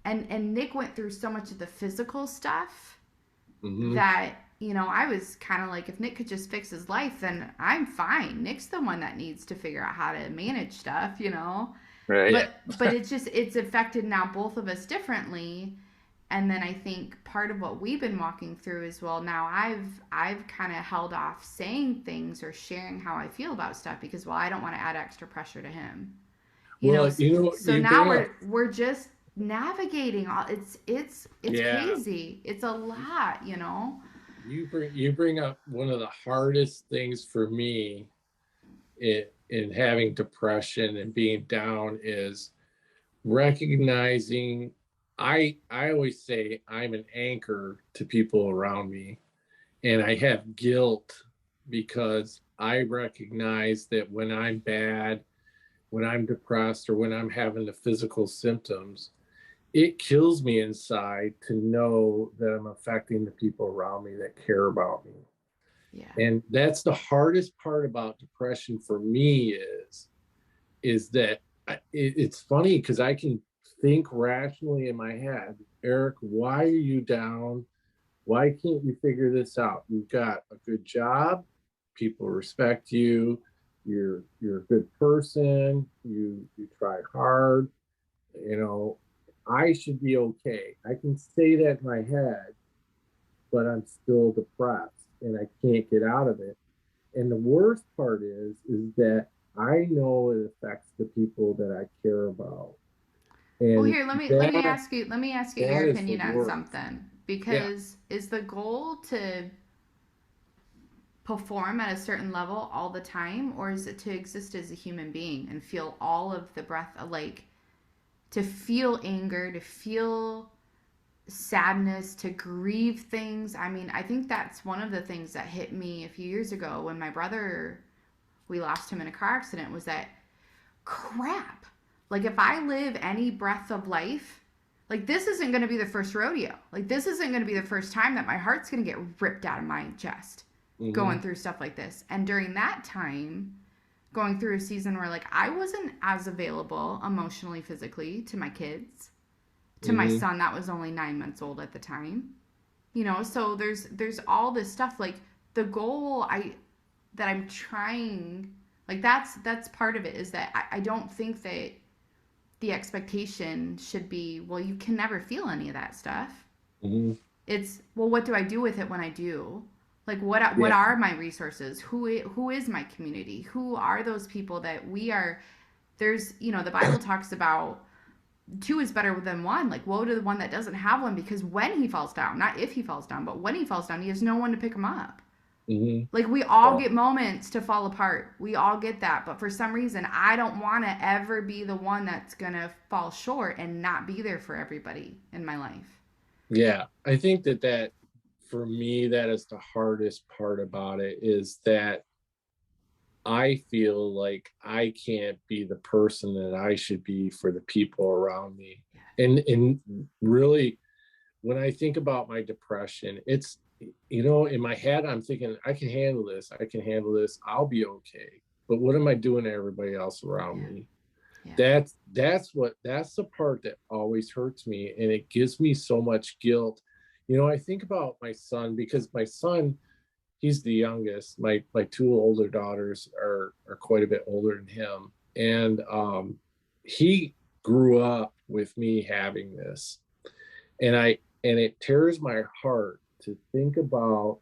and Nick went through so much of the physical stuff that, you know, I was kind of like, if Nick could just fix his life, then I'm fine. Nick's the one that needs to figure out how to manage stuff, you know? Right. But it's affected now both of us differently. And then I think part of what we've been walking through is, well, now I've kind of held off saying things or sharing how I feel about stuff because, well, I don't want to add extra pressure to him. So now we're just navigating all. It's crazy. It's a lot, you know. You bring up one of the hardest things for me in having depression and being down is recognizing. I always say I'm an anchor to people around me, and I have guilt because I recognize that when I'm bad, when I'm depressed, or when I'm having the physical symptoms, it kills me inside to know that I'm affecting the people around me that care about me. Yeah. And that's the hardest part about depression for me is that it's funny because I can think rationally in my head, Eric, why are you down? Why can't you figure this out? You've got a good job. People respect you. You're a good person. You try hard. You know, I should be okay. I can say that in my head, but I'm still depressed and I can't get out of it. And the worst part is that I know it affects the people that I care about. And well, here, let me ask you your opinion on something. Because is the goal to perform at a certain level all the time, or is it to exist as a human being and feel all of the breath, like to feel anger, to feel sadness, to grieve things? I mean, I think that's one of the things that hit me a few years ago when my brother, we lost him in a car accident, was that crap. Like, if I live any breath of life, like, this isn't going to be the first rodeo. Like, this isn't going to be the first time that my heart's going to get ripped out of my chest going through stuff like this. And during that time, going through a season where, like, I wasn't as available emotionally, physically to my kids, to my son that was only 9 months old at the time. You know, so there's all this stuff. Like, the goal that I'm trying, like, that's part of it, is that I don't think that the expectation should be, well, you can never feel any of that stuff. It's, well, what do I do with it when I do? Like, what are my resources? Who is my community? Who are those people that we are? There's, you know, the Bible talks about 2 is better than 1. Like, woe to the one that doesn't have one, because when he falls down, not if he falls down, but when he falls down, he has no one to pick him up. Like, we all get moments to fall apart. We all get that. But for some reason, I don't want to ever be the one that's going to fall short and not be there for everybody in my life. Yeah, I think that for me, that is the hardest part about it, is that I feel like I can't be the person that I should be for the people around me. And really, when I think about my depression, it's, you know, in my head, I'm thinking, I can handle this. I'll be okay. But what am I doing to everybody else around me? That's the part that always hurts me. And it gives me so much guilt. You know, I think about my son, because my son, he's the youngest. My 2 older daughters are quite a bit older than him. And he grew up with me having this. And it tears my heart to think about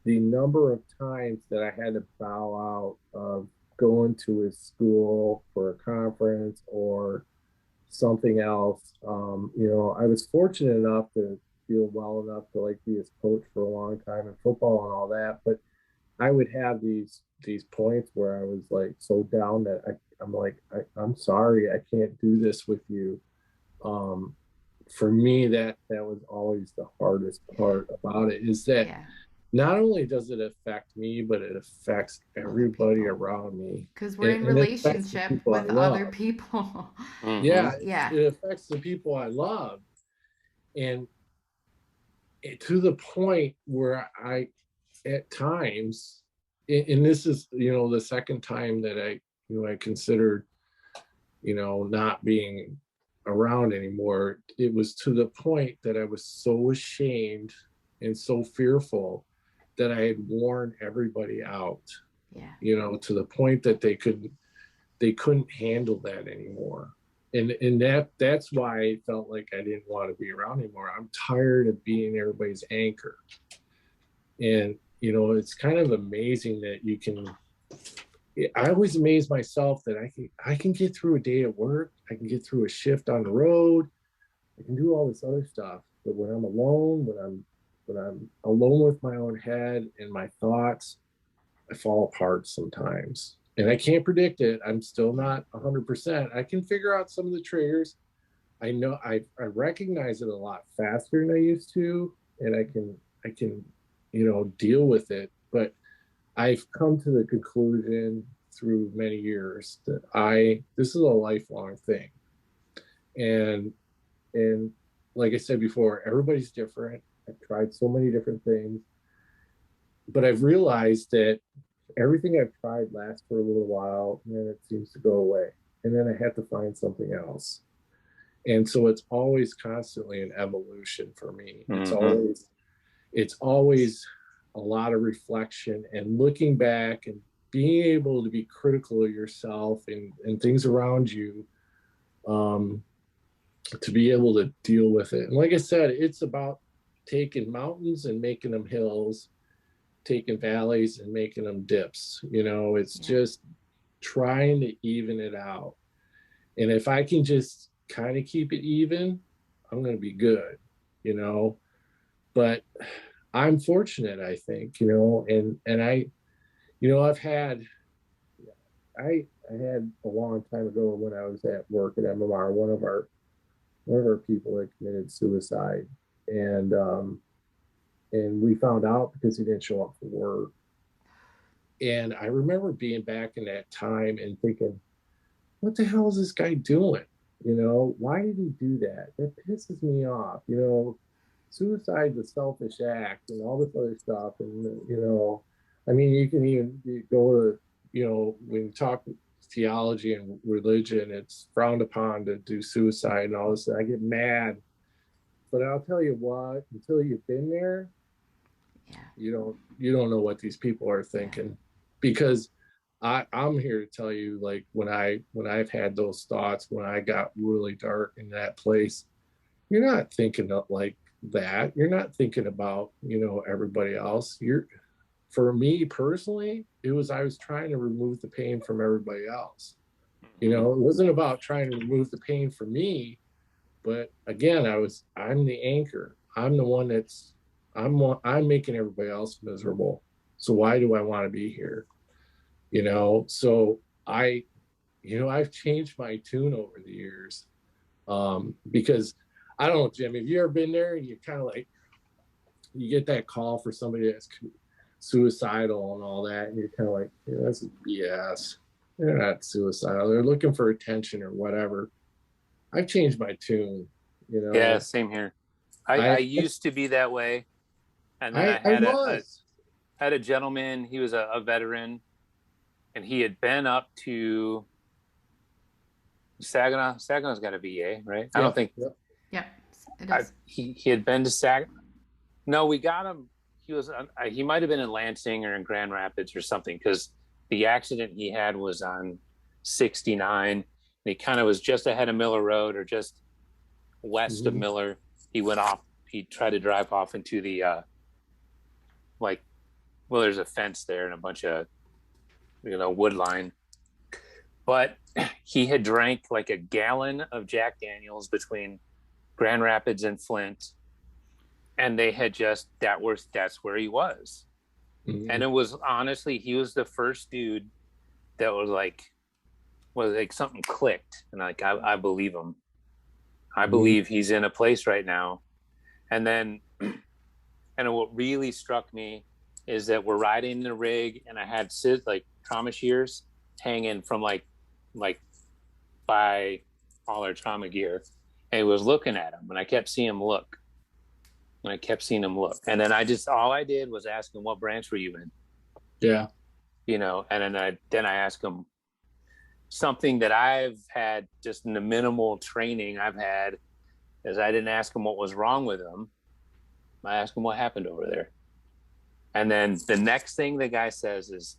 the number of times that I had to bow out of going to his school for a conference or something else. You know, I was fortunate enough to feel well enough to, like, be his coach for a long time in football and all that. But I would have these points where I was, like, so down that I'm like, I'm sorry, I can't do this with you. For me, that was always the hardest part about it, is that not only does it affect me, but it affects everybody around me. Because we're in relationship with other people. It affects the people I love. And to the point where I, at times, and this is, you know, the second time that I considered, you know, not being around anymore. It was to the point that I was so ashamed and so fearful that I had worn everybody out. You know, to the point that they couldn't handle that anymore. And that's why I felt like I didn't want to be around anymore. I'm tired of being everybody's anchor. And, you know, it's kind of amazing that you can, I always amaze myself that I can get through a day at work. I can get through a shift on the road. I can do all this other stuff. But when I'm alone, when I'm alone with my own head and my thoughts, I fall apart sometimes. And I can't predict it. I'm still not 100%. I can figure out some of the triggers. I know I recognize it a lot faster than I used to, and I can, you know, deal with it. But I've come to the conclusion through many years that this is a lifelong thing. And like I said before, everybody's different. I've tried so many different things, but I've realized that everything I've tried lasts for a little while, and then it seems to go away. And then I have to find something else. And so it's always constantly an evolution for me. It's always a lot of reflection and looking back and being able to be critical of yourself and things around you, to be able to deal with it. And like I said, it's about taking mountains and making them hills, taking valleys and making them dips. You know, it's just trying to even it out. And if I can just kind of keep it even, I'm going to be good, you know. But I'm fortunate, I think, and I, I had a long time ago when I was at work at MMR, one of our people had committed suicide, and we found out because he didn't show up for work. And I remember being back in that time and thinking, what the hell is this guy doing? Why did he do that? That pisses me off. Suicide's a selfish act and all this other stuff. And, I mean, you can even go to, when you talk theology and religion, it's frowned upon to do suicide and all this. I get mad. But I'll tell you what, until you've been there, you don't know what these people are thinking. Because I'm here to tell you, like, when I've had those thoughts, when I got really dark in that place, you're not thinking of like that. You're not thinking about, everybody else. For me personally, I was trying to remove the pain from everybody else. It wasn't about trying to remove the pain from me, but again, I'm the anchor. I'm the one I'm making everybody else miserable. So why do I want to be here? So I've changed my tune over the years, because I don't know, Jim, have you ever been there and you kind of like, you get that call for somebody that's suicidal and all that, and you're kind of like, that's BS. They're not suicidal. They're looking for attention or whatever. I've changed my tune, Yeah, same here. I used to be that way. And then I had a gentleman, he was a veteran, and he had been up to Saginaw. Saginaw's got a VA, right? I don't think. Yeah, it is. He had been to Saginaw. No, we got him. He might have been in Lansing or in Grand Rapids or something, because the accident he had was on 69. And he kind of was just ahead of Miller Road or just west of Miller. He went off. He tried to drive off into the there's a fence there and a bunch of wood line. But he had drank like a gallon of Jack Daniels between Grand Rapids and Flint, and they had that's where he was. And it was, honestly, he was the first dude that was like something clicked, and like I believe him. I believe he's in a place right now. And then and what really struck me is that we're riding in a rig, and I had trauma shears hanging from like by all our trauma gear, and he was looking at him, and I kept seeing him look. And then all I did was ask him, what branch were you in? Yeah. And then I asked him something that I've had just in the minimal training I've had, is I didn't ask him what was wrong with him. I asked him what happened over there. And then the next thing the guy says is,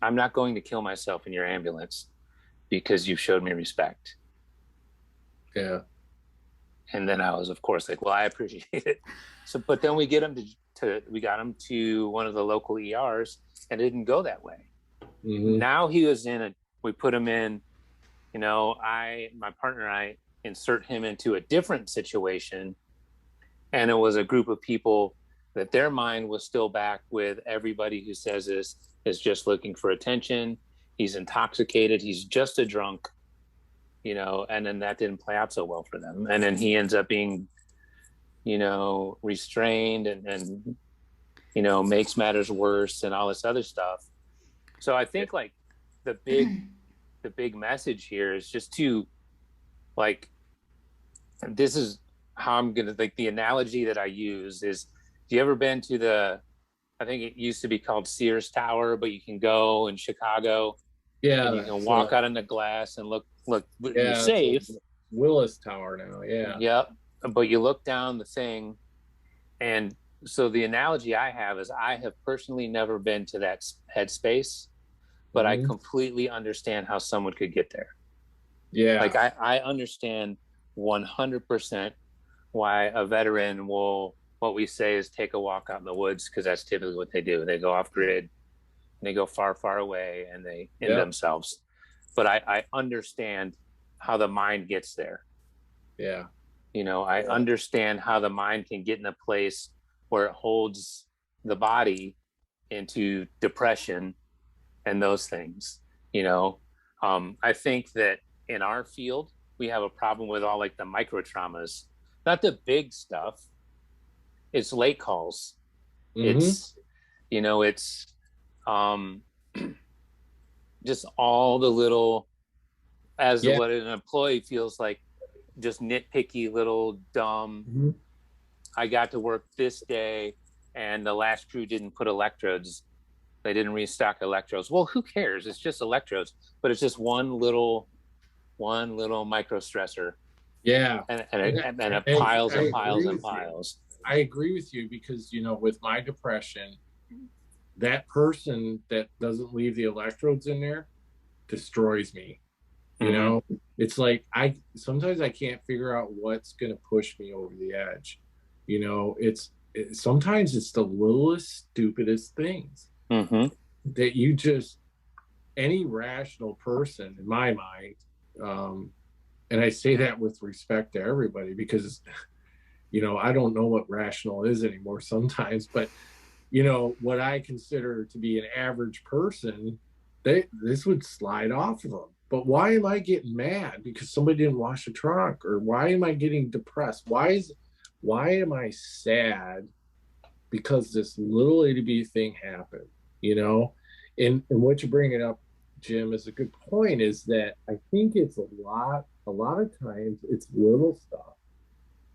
I'm not going to kill myself in your ambulance because you've showed me respect. Yeah. And then I was, of course, like, well, I appreciate it. So, but then we got him to one of the local ERs, and it didn't go that way. Now he was we put him in, my partner and I insert him into a different situation. And it was a group of people that their mind was still back with everybody who says this is just looking for attention. He's intoxicated. He's just a drunk. And then that didn't play out so well for them. And then he ends up being, restrained and makes matters worse and all this other stuff. So I think like the big message here is just to this is how I'm going to, the analogy that I use is, have you ever been to I think it used to be called Sears Tower, but you can go in Chicago. Yeah. And you can walk out in the glass and look, you're safe. Willis Tower now. Yeah. Yep. But you look down the thing. And so the analogy I have is, I have personally never been to that headspace, but I completely understand how someone could get there. Yeah. Like I understand 100% why a veteran will, what we say is, take a walk out in the woods, because that's typically what they do. They go off grid, and they go far, far away, and they end themselves. But I understand how the mind gets there. Yeah. I understand how the mind can get in a place where it holds the body into depression and those things, you know. I think that in our field, we have a problem with all like the micro traumas, not the big stuff. It's late calls. It's, you know, it's just all the little, as what an employee feels like, just nitpicky little dumb, I got to work this day and the last crew didn't put electrodes. They didn't restock electrodes. Well, who cares? It's just electrodes, but it's just one little micro stressor. Yeah. And it piles and piles and piles. I agree with you because, you know, with my depression, that person that doesn't leave the electrodes in there destroys me. You know, it's like sometimes I can't figure out what's going to push me over the edge. You know, sometimes it's the littlest, stupidest things that you just, any rational person in my mind, and I say that with respect to everybody because, you know, I don't know what rational is anymore sometimes, but, you know, what I consider to be an average person, this would slide off of them. But why am I getting mad because somebody didn't wash a truck? Or why am I getting depressed? Why am I sad because this little ADB thing happened? You know, and what you're bringing up, Jim, is a good point. Is that I think it's a lot of times it's little stuff,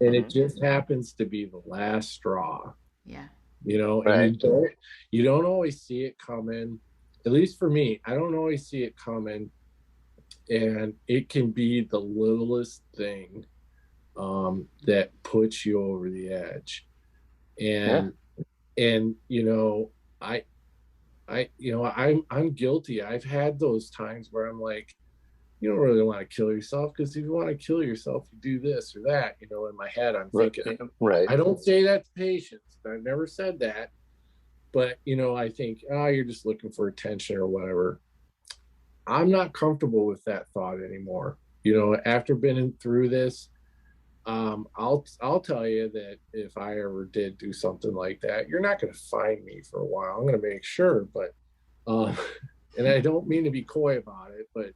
and it just happens to be the last straw. Yeah. You know, and you don't always see it coming. At least for me, I don't always see it coming. And it can be the littlest thing that puts you over the edge. And you know, I'm guilty. I've had those times where I'm like, you don't really want to kill yourself, because if you want to kill yourself, you do this or that. You know, in my head, I'm thinking, I don't say that to patients. I've never said that. But, you know, I think, you're just looking for attention or whatever. I'm not comfortable with that thought anymore. You know, after being through this, I'll tell you that if I ever did do something like that, you're not going to find me for a while. I'm going to make sure, but, and I don't mean to be coy about it, but,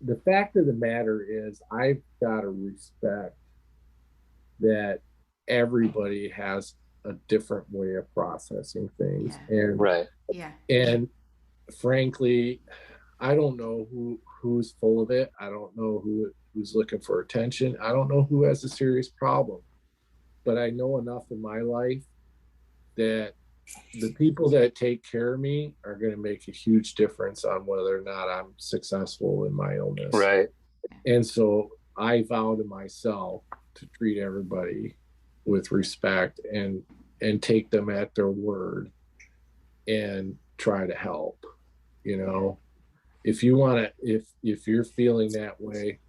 the fact of the matter is I've got to respect that everybody has a different way of processing things. And frankly, I don't know who's full of it. I don't know who's looking for attention. I don't know who has a serious problem, but I know enough in my life that the people that take care of me are going to make a huge difference on whether or not I'm successful in my illness. Right. And so I vow to myself to treat everybody with respect and take them at their word and try to help. You know, if you want to, if you're feeling that way,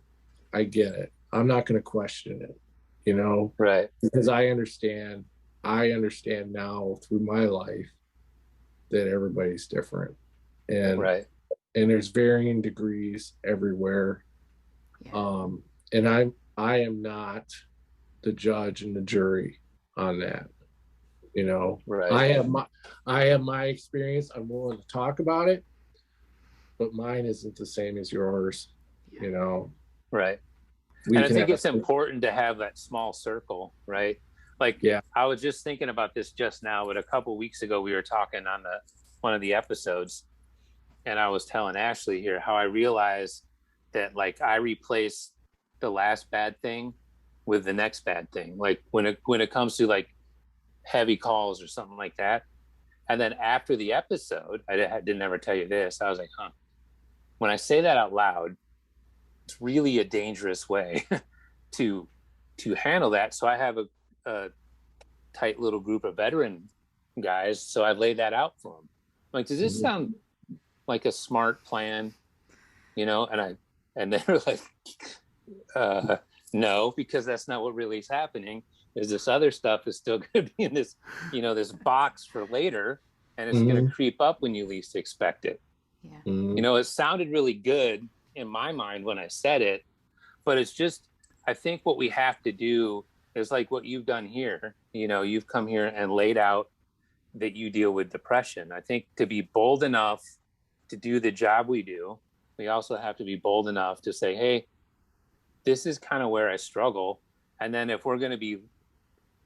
I get it. I'm not going to question it, you know, right? Because I understand now through my life that everybody's different, and and there's varying degrees everywhere. And I am not the judge and the jury on that. You know, I have my experience. I'm willing to talk about it, but mine isn't the same as yours. You know, right? And I think it's important to have that small circle, right? Like, I was just thinking about this just now, but a couple of weeks ago we were talking on one of the episodes, and I was telling Ashley here how I realized that, like, I replace the last bad thing with the next bad thing. Like when it comes to like heavy calls or something like that. And then after the episode, I didn't ever tell you this. I was like, when I say that out loud, it's really a dangerous way to handle that. So I have a tight little group of veteran guys. So I laid that out for them. Like, does this sound like a smart plan? You know, and they were like, no, because that's not what really is happening. Is this other stuff is still going to be in this, you know, this box for later, and it's going to creep up when you least expect it. You know, it sounded really good in my mind when I said it, but it's just, I think what we have to do is like what you've done here. You know, you've come here and laid out that you deal with depression. I think to be bold enough to do the job we do, we also have to be bold enough to say, hey, this is kind of where I struggle. And then if we're going to be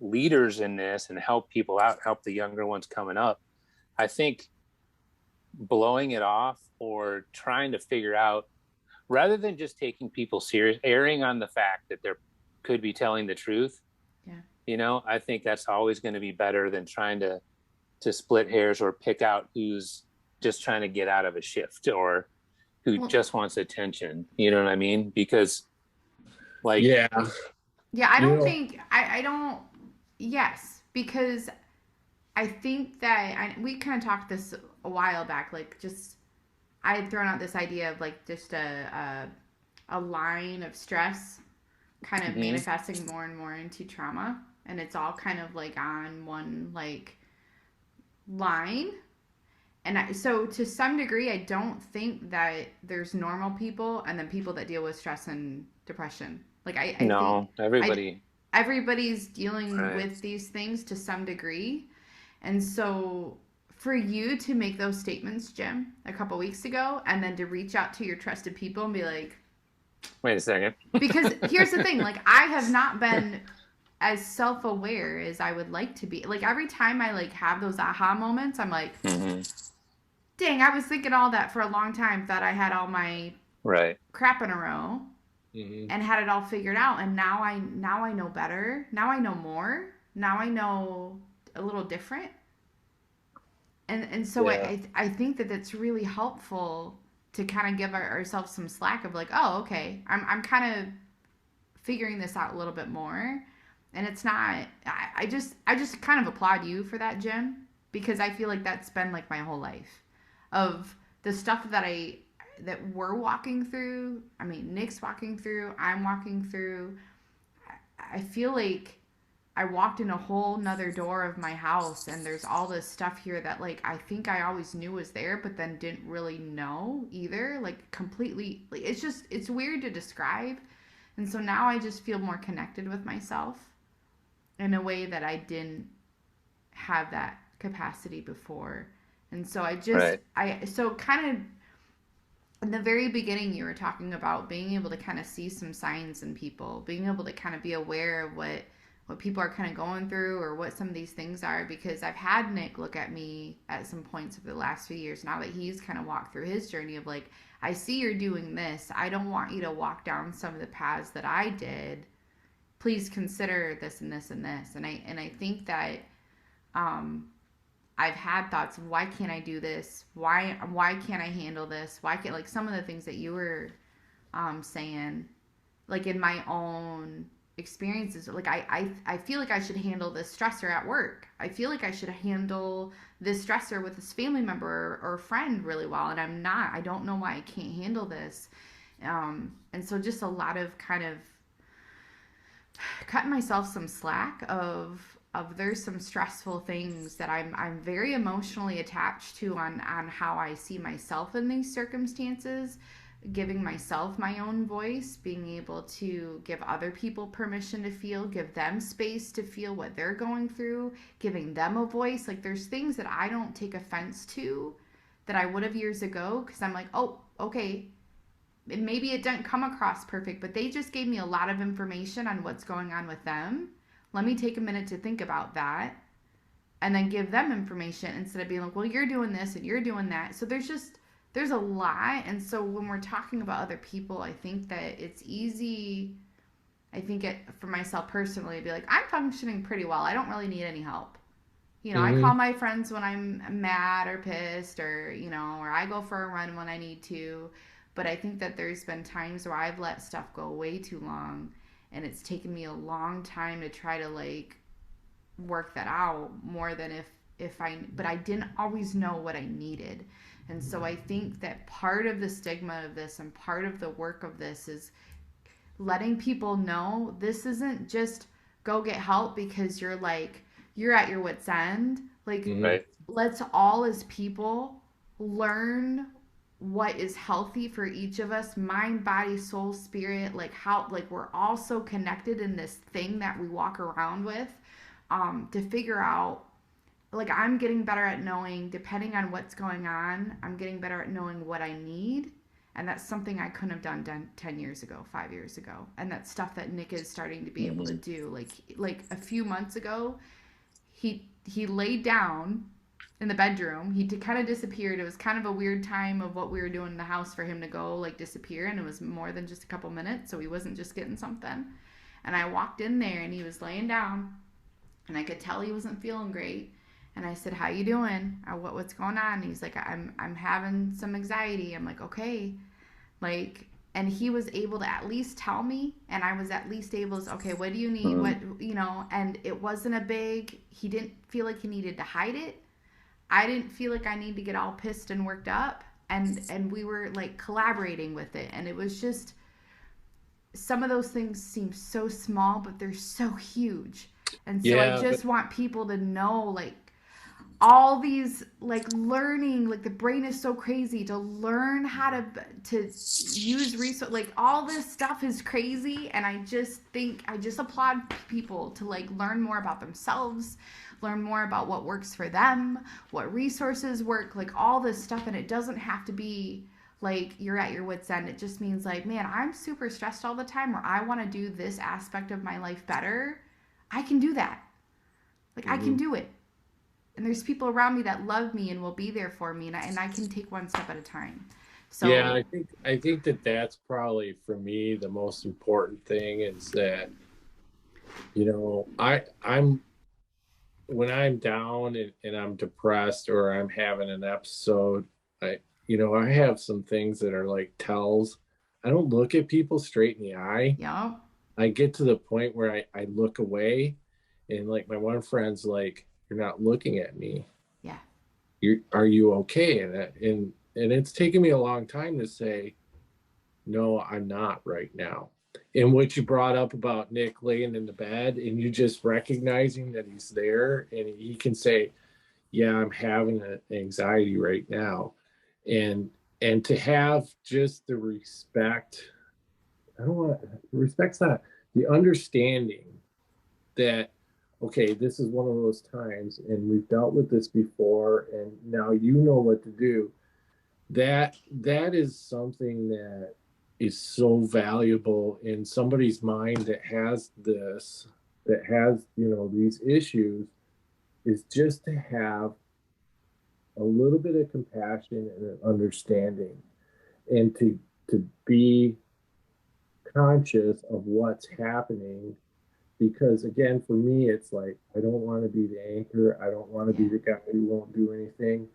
leaders in this and help people out, help the younger ones coming up, I think blowing it off or trying to figure out, rather than just taking people serious, erring on the fact that they're could be telling the truth. Yeah. You know, I think that's always going to be better than trying to split hairs or pick out who's just trying to get out of a shift or who just wants attention. You know what I mean? Because like, I don't think I don't. Yes, because I think that we kind of talked this a while back, like just, I had thrown out this idea of like just a line of stress kind of manifesting more and more into trauma, and it's all kind of like on one like line. And so to some degree, I don't think that there's normal people and then people that deal with stress and depression. Like I think everybody's dealing with these things to some degree. And so for you to make those statements, Jim, a couple weeks ago, and then to reach out to your trusted people and be like, wait a second. Because here's the thing, like I have not been as self-aware as I would like to be. Like every time I like have those aha moments, I'm like, dang, I was thinking all that for a long time, thought I had all my crap in a row and had it all figured out. And now I know better. Now I know more. Now I know a little different. And so I think that that's really helpful to kind of give ourselves some slack of like, oh, okay, I'm kind of figuring this out a little bit more. And it's not, I just kind of applaud you for that, Jim, because I feel like that's been like my whole life of the stuff that we're walking through. I mean, Nick's walking through, I'm walking through. I feel like I walked in a whole nother door of my house and there's all this stuff here that like I think I always knew was there, but then didn't really know either. Like completely, like it's weird to describe. And so now I just feel more connected with myself in a way that I didn't have that capacity before. And so so kind of in the very beginning, you were talking about being able to kind of see some signs in people, being able to kind of be aware of what people are kind of going through or what some of these things are, because I've had Nick look at me at some points over the last few years now that he's kind of walked through his journey of like, I see you're doing this. I don't want you to walk down some of the paths that I did. Please consider this and this and this. And I think that I've had thoughts of why can't I do this? Why can't I handle this? Why can't, like some of the things that you were saying, like in my own experiences, like I feel like I should handle this stressor at work. I feel like I should handle this stressor with this family member or friend really well, and I'm not. I don't know why I can't handle this. And so just a lot of kind of cutting myself some slack of there's some stressful things that I'm very emotionally attached to on how I see myself in these circumstances, giving myself my own voice, being able to give other people permission to feel, give them space to feel what they're going through, giving them a voice. Like there's things that I don't take offense to that I would have years ago, because I'm like, oh, okay, maybe it didn't come across perfect, but they just gave me a lot of information on what's going on with them. Let me take a minute to think about that and then give them information instead of being like, well, you're doing this and you're doing that. So there's a lot. And so when we're talking about other people, I think that it's easy, for myself personally, to be like, I'm functioning pretty well. I don't really need any help. You know, I call my friends when I'm mad or pissed or, you know, or I go for a run when I need to. But I think that there's been times where I've let stuff go way too long, and it's taken me a long time to try to like work that out more than but I didn't always know what I needed. And so I think that part of the stigma of this and part of the work of this is letting people know this isn't just go get help because you're at your wit's end. Like, let's all as people learn what is healthy for each of us, mind, body, soul, spirit, like how, like we're all so connected in this thing that we walk around with, to figure out, like I'm getting better at knowing, depending on what's going on, I'm getting better at knowing what I need. And that's something I couldn't have done 10 years ago, 5 years ago. And that's stuff that Nick is starting to be able to do. Like a few months ago, he laid down in the bedroom. He kind of disappeared. It was kind of a weird time of what we were doing in the house for him to go like disappear. And it was more than just a couple minutes. So he wasn't just getting something. And I walked in there and he was laying down and I could tell he wasn't feeling great. And I said, how you doing? What's going on? And he's like, I'm having some anxiety. I'm like, okay. Like, and he was able to at least tell me, and I was at least able to, okay, what do you need? What, you know, and it wasn't a big, he didn't feel like he needed to hide it. I didn't feel like I need to get all pissed and worked up. And we were like collaborating with it. And it was just, some of those things seem so small, but they're so huge. And so I just want people to know, like, all these, like, learning, like the brain is so crazy to learn how to use resource, like all this stuff is crazy. And I just applaud people to like learn more about themselves, learn more about what works for them, what resources work, like all this stuff. And it doesn't have to be like you're at your wit's end. It just means like, man, I'm super stressed all the time, or I want to do this aspect of my life better. I can do that. Like I can do it. And there's people around me that love me and will be there for me, and I can take one step at a time. So yeah, I think that's probably for me the most important thing is that, you know, I'm when I'm down and I'm depressed or I'm having an episode, I have some things that are like tells. I don't look at people straight in the eye. Yeah. I get to the point where I look away, and like my one friend's like, you're not looking at me. Yeah. Are you okay? And it's taken me a long time to say, no, I'm not right now. And what you brought up about Nick laying in the bed and you just recognizing that he's there and he can say, yeah, I'm having an anxiety right now. And to have just the respect's not the understanding that, okay, this is one of those times and we've dealt with this before and now you know what to do. That is something that is so valuable in somebody's mind that has this, that has, you know, these issues, is just to have a little bit of compassion and an understanding and to be conscious of what's happening. Because again, for me, it's like, I don't want to be the anchor. I don't want to be the guy who won't do anything.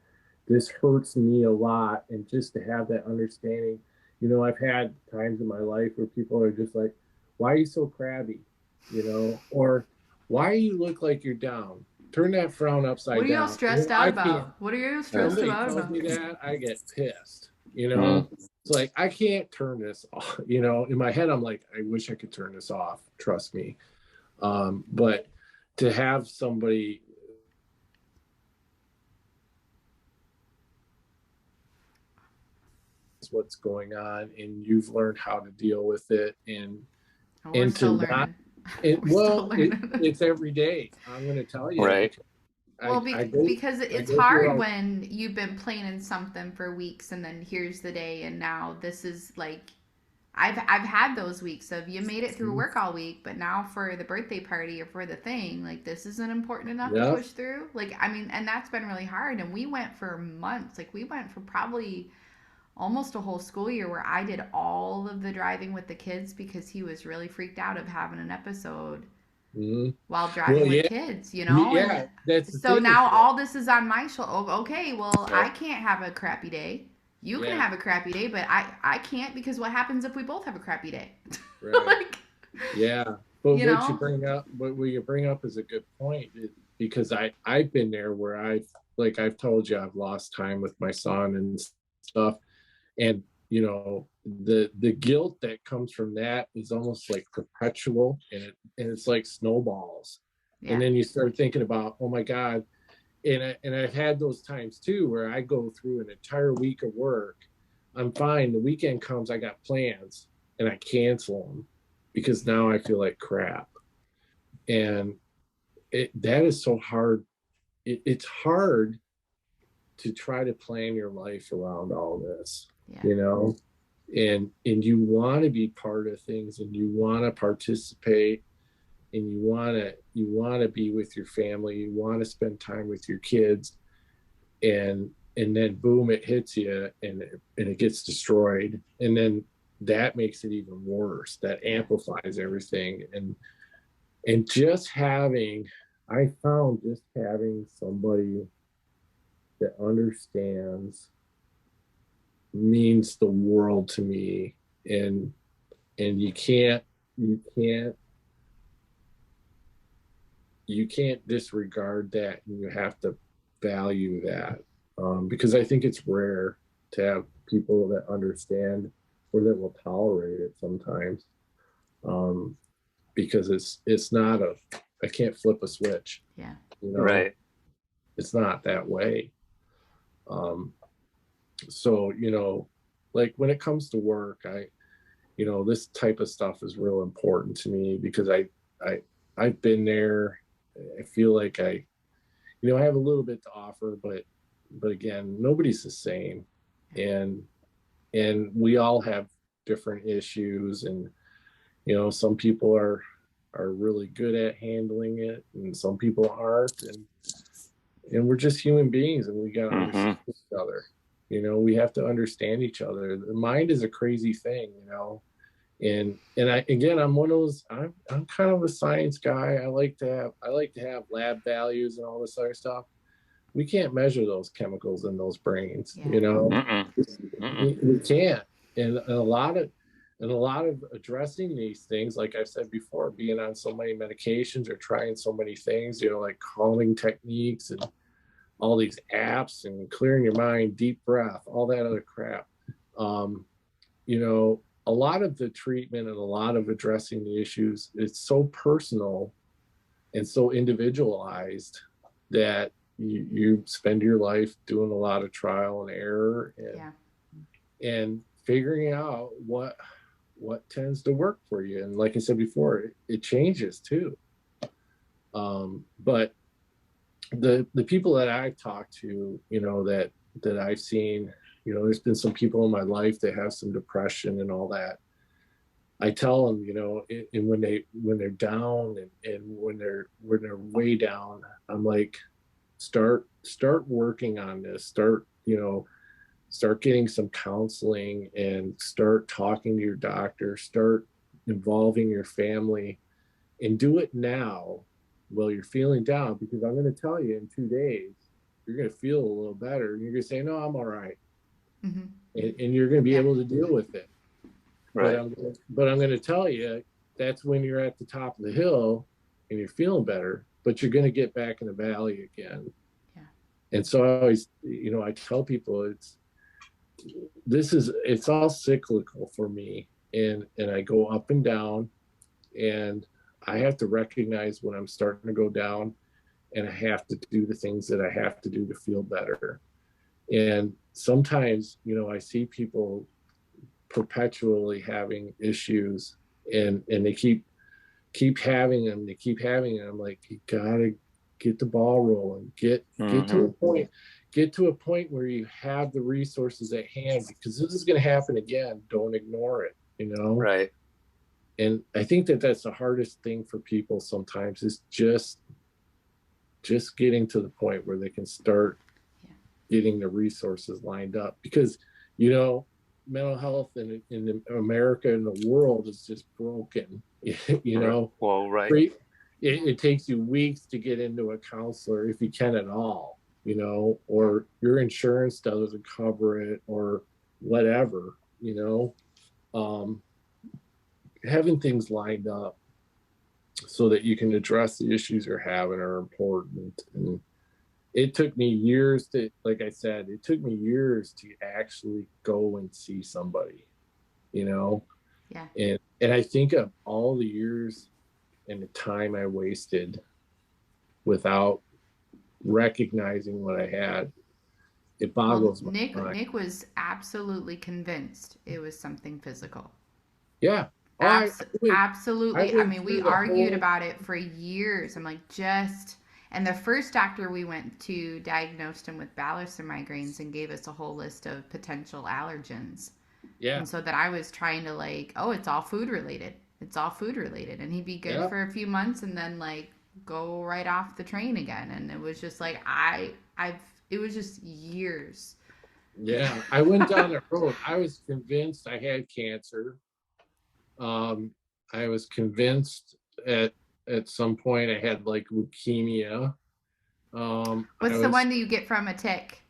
This hurts me a lot. And just to have that understanding, you know, I've had times in my life where people are just like, why are you so crabby? You know, or why you look like you're down? Turn that frown upside down. What are you all stressed out about? What are you stressed about? Tells me that, I get pissed, you know. It's like, I can't turn this off. You know, in my head, I'm like, I wish I could turn this off. Trust me. But to have somebody what's going on and you've learned how to deal with it and to not it's every day. I'm going to tell you, right? Because it's hard when you've been planning something for weeks and then here's the day and now this is like, I've had those weeks of you made it through work all week, but now for the birthday party or for the thing, like this isn't important enough to push through. Like, I mean, and that's been really hard. And we went for months. Like we went for probably almost a whole school year where I did all of the driving with the kids because he was really freaked out of having an episode while driving with kids, you know? Yeah. So now all this is on my shoulder. Oh, okay, well, I can't have a crappy day. You can have a crappy day, but I can't, because what happens if we both have a crappy day? Right. Like, yeah. But what you bring up is a good point, because I've been there where I've told you, I've lost time with my son and stuff. And, you know, the guilt that comes from that is almost like perpetual, and it's like snowballs. Yeah. And then you start thinking about, oh my God. And I've had those times too, where I go through an entire week of work I'm fine. The weekend comes, I got plans, and I cancel them because now I feel like crap. And that is so hard. It's hard to try to plan your life around all this, you know, and you want to be part of things, and you want to participate, and you want to be with your family, you want to spend time with your kids, and then boom, it hits you, and it gets destroyed, and then that makes it even worse. That amplifies everything. And just having, I found just having somebody that understands means the world to me. And you can't disregard that, and you have to value that, because I think it's rare to have people that understand or that will tolerate it sometimes, because it's not I can't flip a switch. Yeah. You know? Right. It's not that way. So, you know, like when it comes to work, this type of stuff is real important to me, because I've been there. I feel like I have a little bit to offer, but again, nobody's the same. And we all have different issues, and, you know, some people are really good at handling it, and some people aren't. And we're just human beings, and we got to understand each other. You know, we have to understand each other. The mind is a crazy thing, you know. And I'm one of those, I'm kind of a science guy. I like to have lab values and all this other stuff. We can't measure those chemicals in those brains, you know. We can't. And a lot of addressing these things, like I said before, being on so many medications or trying so many things, you know, like calming techniques and all these apps and clearing your mind, deep breath, all that other crap. You know, a lot of the treatment and a lot of addressing the issues, it's so personal and so individualized that you spend your life doing a lot of trial and error and figuring out what tends to work for you. And like I said before, it changes too. But the people that I've talked to, you know, that I've seen, you know, there's been some people in my life that have some depression and all that. I tell them, you know, and when they're down and when they're way down, I'm like, start working on this. Start getting some counseling, and start talking to your doctor. Start involving your family, and do it now while you're feeling down, because I'm going to tell you, in 2 days, you're going to feel a little better, and you're going to say, no, I'm all right. And you're going to be able to deal with it. Right. But I'm going to tell you, that's when you're at the top of the hill and you're feeling better, but you're going to get back in the valley again. Yeah. And so I always, you know, I tell people it's all cyclical for me. And I go up and down, and I have to recognize when I'm starting to go down, and I have to do the things that I have to do to feel better. And sometimes, you know, I see people perpetually having issues, and they keep having them. I'm like, you gotta get the ball rolling, get to a point where you have the resources at hand, because this is going to happen again. Don't ignore it, you know. Right. And I think that's the hardest thing for people sometimes, is just getting to the point where they can start getting the resources lined up, because, you know, mental health in America and the world is just broken. You know, well, right. It takes you weeks to get into a counselor, if you can at all, you know, or your insurance doesn't cover it, or whatever, you know. Having things lined up so that you can address the issues you're having are important. And it took me years to actually go and see somebody, you know. Yeah. And I think of all the years and the time I wasted without recognizing what I had. it boggles my mind. Nick was absolutely convinced it was something physical. Yeah. Absolutely. I mean, we argued about it for years. I'm like, and the first doctor we went to diagnosed him with Ballerson migraines and gave us a whole list of potential allergens. Yeah. And so that I was trying to like, oh, it's all food related. It's all food related. And he'd be good for a few months and then like go right off the train again. And it was just like, it was just years. Yeah. I went down the road. I was convinced I had cancer. I was convinced at some point I had like leukemia. What's the one that you get from a tick?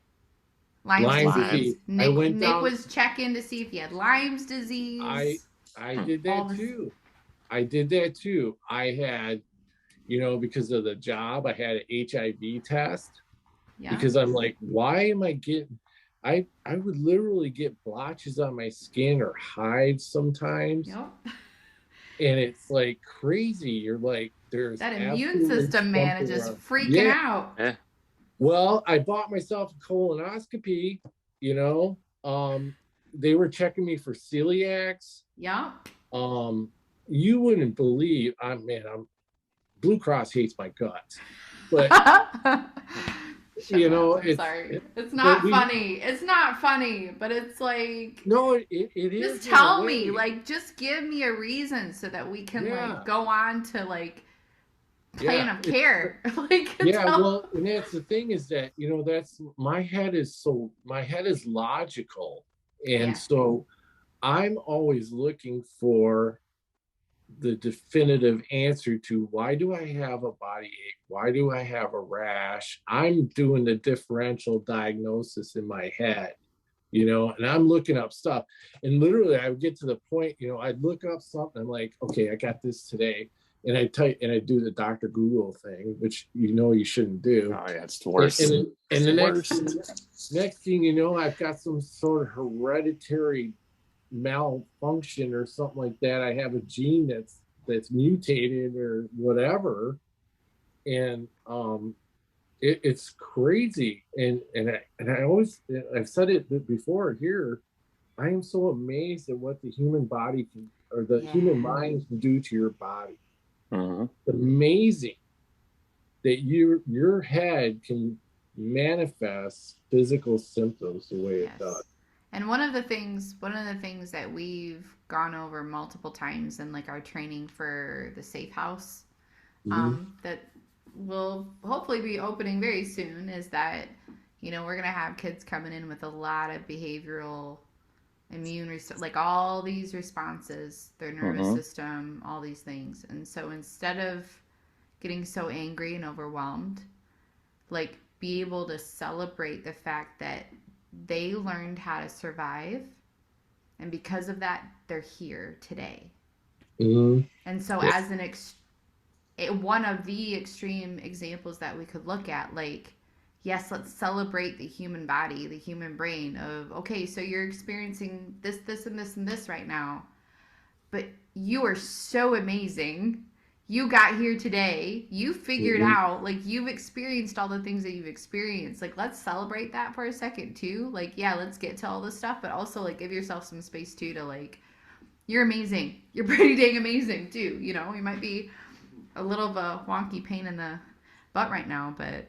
Lyme's disease. Nick was checking to see if he had Lyme's disease. I did that too. I had, because of the job, I had an HIV test. Yeah. Because I'm like, why am I getting? I would literally get blotches on my skin or hives sometimes. Yep. And it's like crazy. You're like, there's that immune system, man, is just freaking out. Yeah. Well, I bought myself a colonoscopy, they were checking me for celiacs. Yeah. You wouldn't believe, Blue Cross hates my guts. But it's not funny. It's not funny, but it's like, no, it is. Just tell me, like, just give me a reason so that we can like go on to like plan of care. Well, and that's the thing is that that's my head is logical, and so I'm always looking for the definitive answer to why do I have a body ache? Why do I have a rash? I'm doing the differential diagnosis in my head, and I'm looking up stuff. And literally I would get to the point, I'd look up something. I'm like, okay, I got this today. And I do the Dr. Google thing, which you shouldn't do. Oh yeah, it's the worst. And the next thing I've got some sort of hereditary malfunction or something like that. I have a gene that's mutated or whatever, and it's crazy. And I always, I've said it before here, I am so amazed at what the human body can, or the human mind can do to your body. It's amazing that your head can manifest physical symptoms the way it does. And one of the things that we've gone over multiple times in like our training for the Safe House, that will hopefully be opening very soon, is that we're gonna have kids coming in with a lot of behavioral, like all these responses, their nervous system, all these things. And so instead of getting so angry and overwhelmed, like be able to celebrate the fact that they learned how to survive, and because of that they're here today. And so as one of the extreme examples that we could look at, like, yes, let's celebrate the human body, the human brain of, okay, so you're experiencing this and this and this right now, but you are so amazing. You got here today. You figured out, like, you've experienced all the things that you've experienced. Like, let's celebrate that for a second too. Like, yeah, let's get to all this stuff, but also like give yourself some space too to like, you're amazing. You're pretty dang amazing too. You might be a little of a wonky pain in the butt right now, but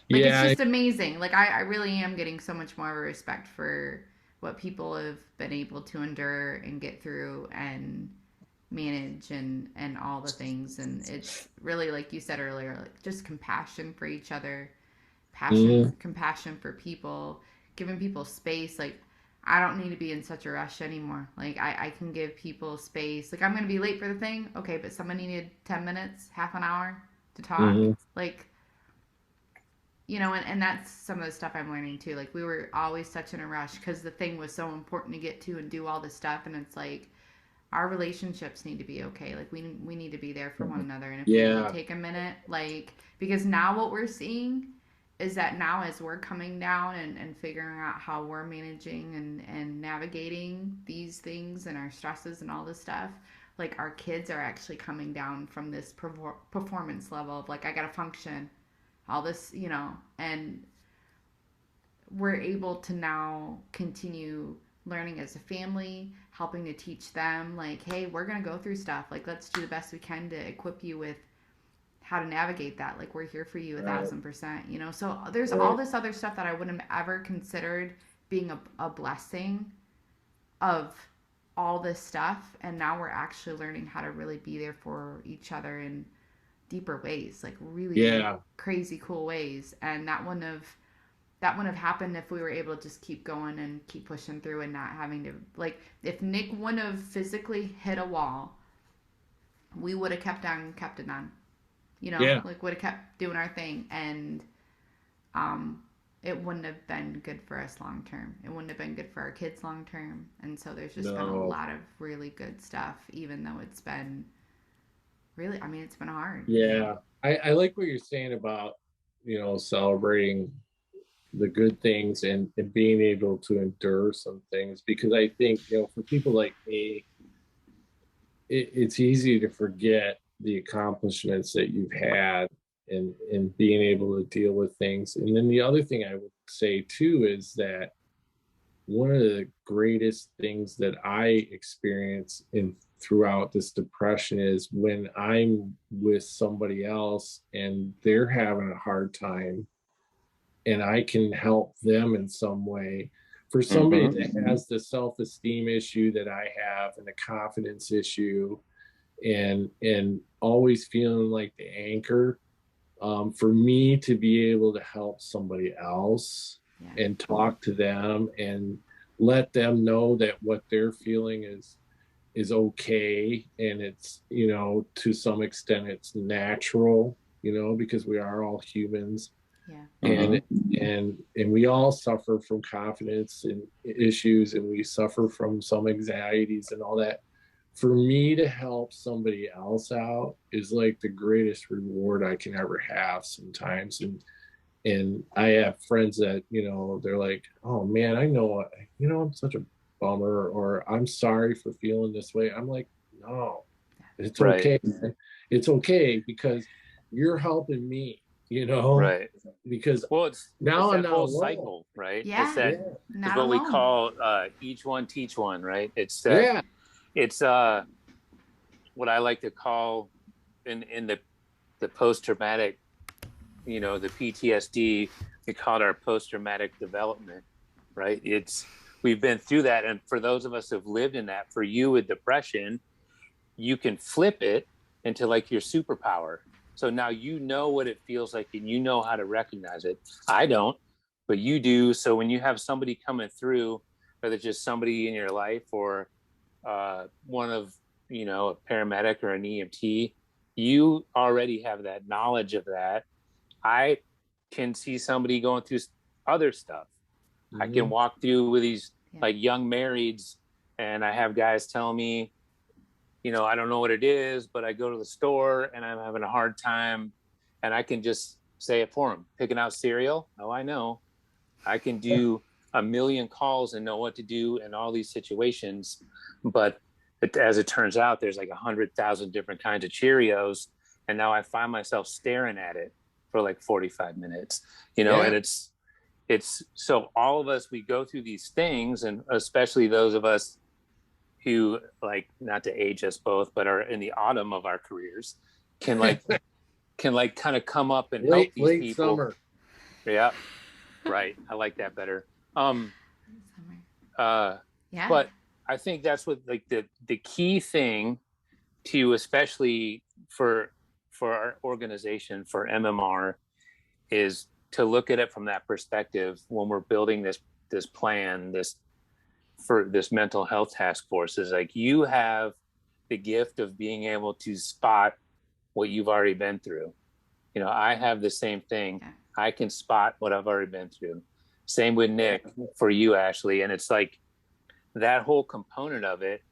like, it's just amazing. Like, I really am getting so much more of a respect for what people have been able to endure and get through and manage and all the things. And it's really, like you said earlier, like just compassion for each other, compassion for people, giving people space. Like, I don't need to be in such a rush anymore. Like, I can give people space. Like, I'm going to be late for the thing. Okay, but someone needed 10 minutes, half an hour to talk. Like, and that's some of the stuff I'm learning too. Like, we were always such in a rush because the thing was so important to get to and do all this stuff. And it's like, our relationships need to be okay. Like, we need to be there for one another. And if we need to take a minute, like, because now what we're seeing is that now as we're coming down and figuring out how we're managing and navigating these things and our stresses and all this stuff, like, our kids are actually coming down from this performance level of like, I gotta function, all this, and we're able to now continue learning as a family, helping to teach them, like, hey, we're going to go through stuff. Like, let's do the best we can to equip you with how to navigate that. Like, we're here for you 1,000%, you know? So there's all this other stuff that I wouldn't have ever considered being a blessing of all this stuff. And now we're actually learning how to really be there for each other in deeper ways, like really crazy cool ways. And that wouldn't have happened if we were able to just keep going and keep pushing through and not having to, like, if Nick wouldn't have physically hit a wall, we would have kept it on, you know, like would have kept doing our thing. And it wouldn't have been good for us long term. It wouldn't have been good for our kids long term. And so there's just been a lot of really good stuff, even though it's been really, I mean, it's been hard. Yeah. I like what you're saying about, you know, celebrating the good things and being able to endure some things, because I think, you know, for people like me, it's easy to forget the accomplishments that you've had and being able to deal with things. And then the other thing I would say too is that one of the greatest things that I experience throughout this depression is when I'm with somebody else and they're having a hard time and I can help them in some way. For somebody that has the self-esteem issue that I have and the confidence issue and always feeling like the anchor, for me to be able to help somebody else and talk to them and let them know that what they're feeling is okay, and it's, you know, to some extent it's natural, you know, because we are all humans. And we all suffer from confidence and issues, and we suffer from some anxieties and all that. For me to help somebody else out is like the greatest reward I can ever have sometimes. And I have friends that, you know, they're like, oh man, I know, you know, I'm such a bummer, or I'm sorry for feeling this way. I'm like, no, it's okay, man. It's okay, because you're helping me, you know, because it's that whole cycle, right? It's that it's what we call each one teach one, right? It's that it's what I like to call in the post-traumatic, you know, the PTSD, we call it our post-traumatic development, right? We've been through that. And for those of us who've lived in that, for you with depression, you can flip it into like your superpower. So now you know what it feels like and you know how to recognize it. I don't, but you do. So when you have somebody coming through, whether it's just somebody in your life or one of, you know, a paramedic or an EMT, you already have that knowledge of that. I can see somebody going through other stuff. I can walk through with these like young marrieds, and I have guys tell me, you know, I don't know what it is, but I go to the store and I'm having a hard time, and I can just say it for them. Picking out cereal? Oh, I know. I can do a million calls and know what to do in all these situations. But as it turns out, there's like 100,000 different kinds of Cheerios. And now I find myself staring at it for like 45 minutes, you know, and it's so all of us, we go through these things, and especially those of us who, like, not to age us both, but are in the autumn of our careers, can kind of come up and help these people. Summer. Yeah. Right. I like that better. But I think that's what, like, the key thing to, especially for our organization, for MMR, is to look at it from that perspective when we're building this plan, for this mental health task force. Is like, you have the gift of being able to spot what you've already been through. You know, I have the same thing. I can spot what I've already been through. Same with Nick, for you, Ashley. And it's like that whole component of it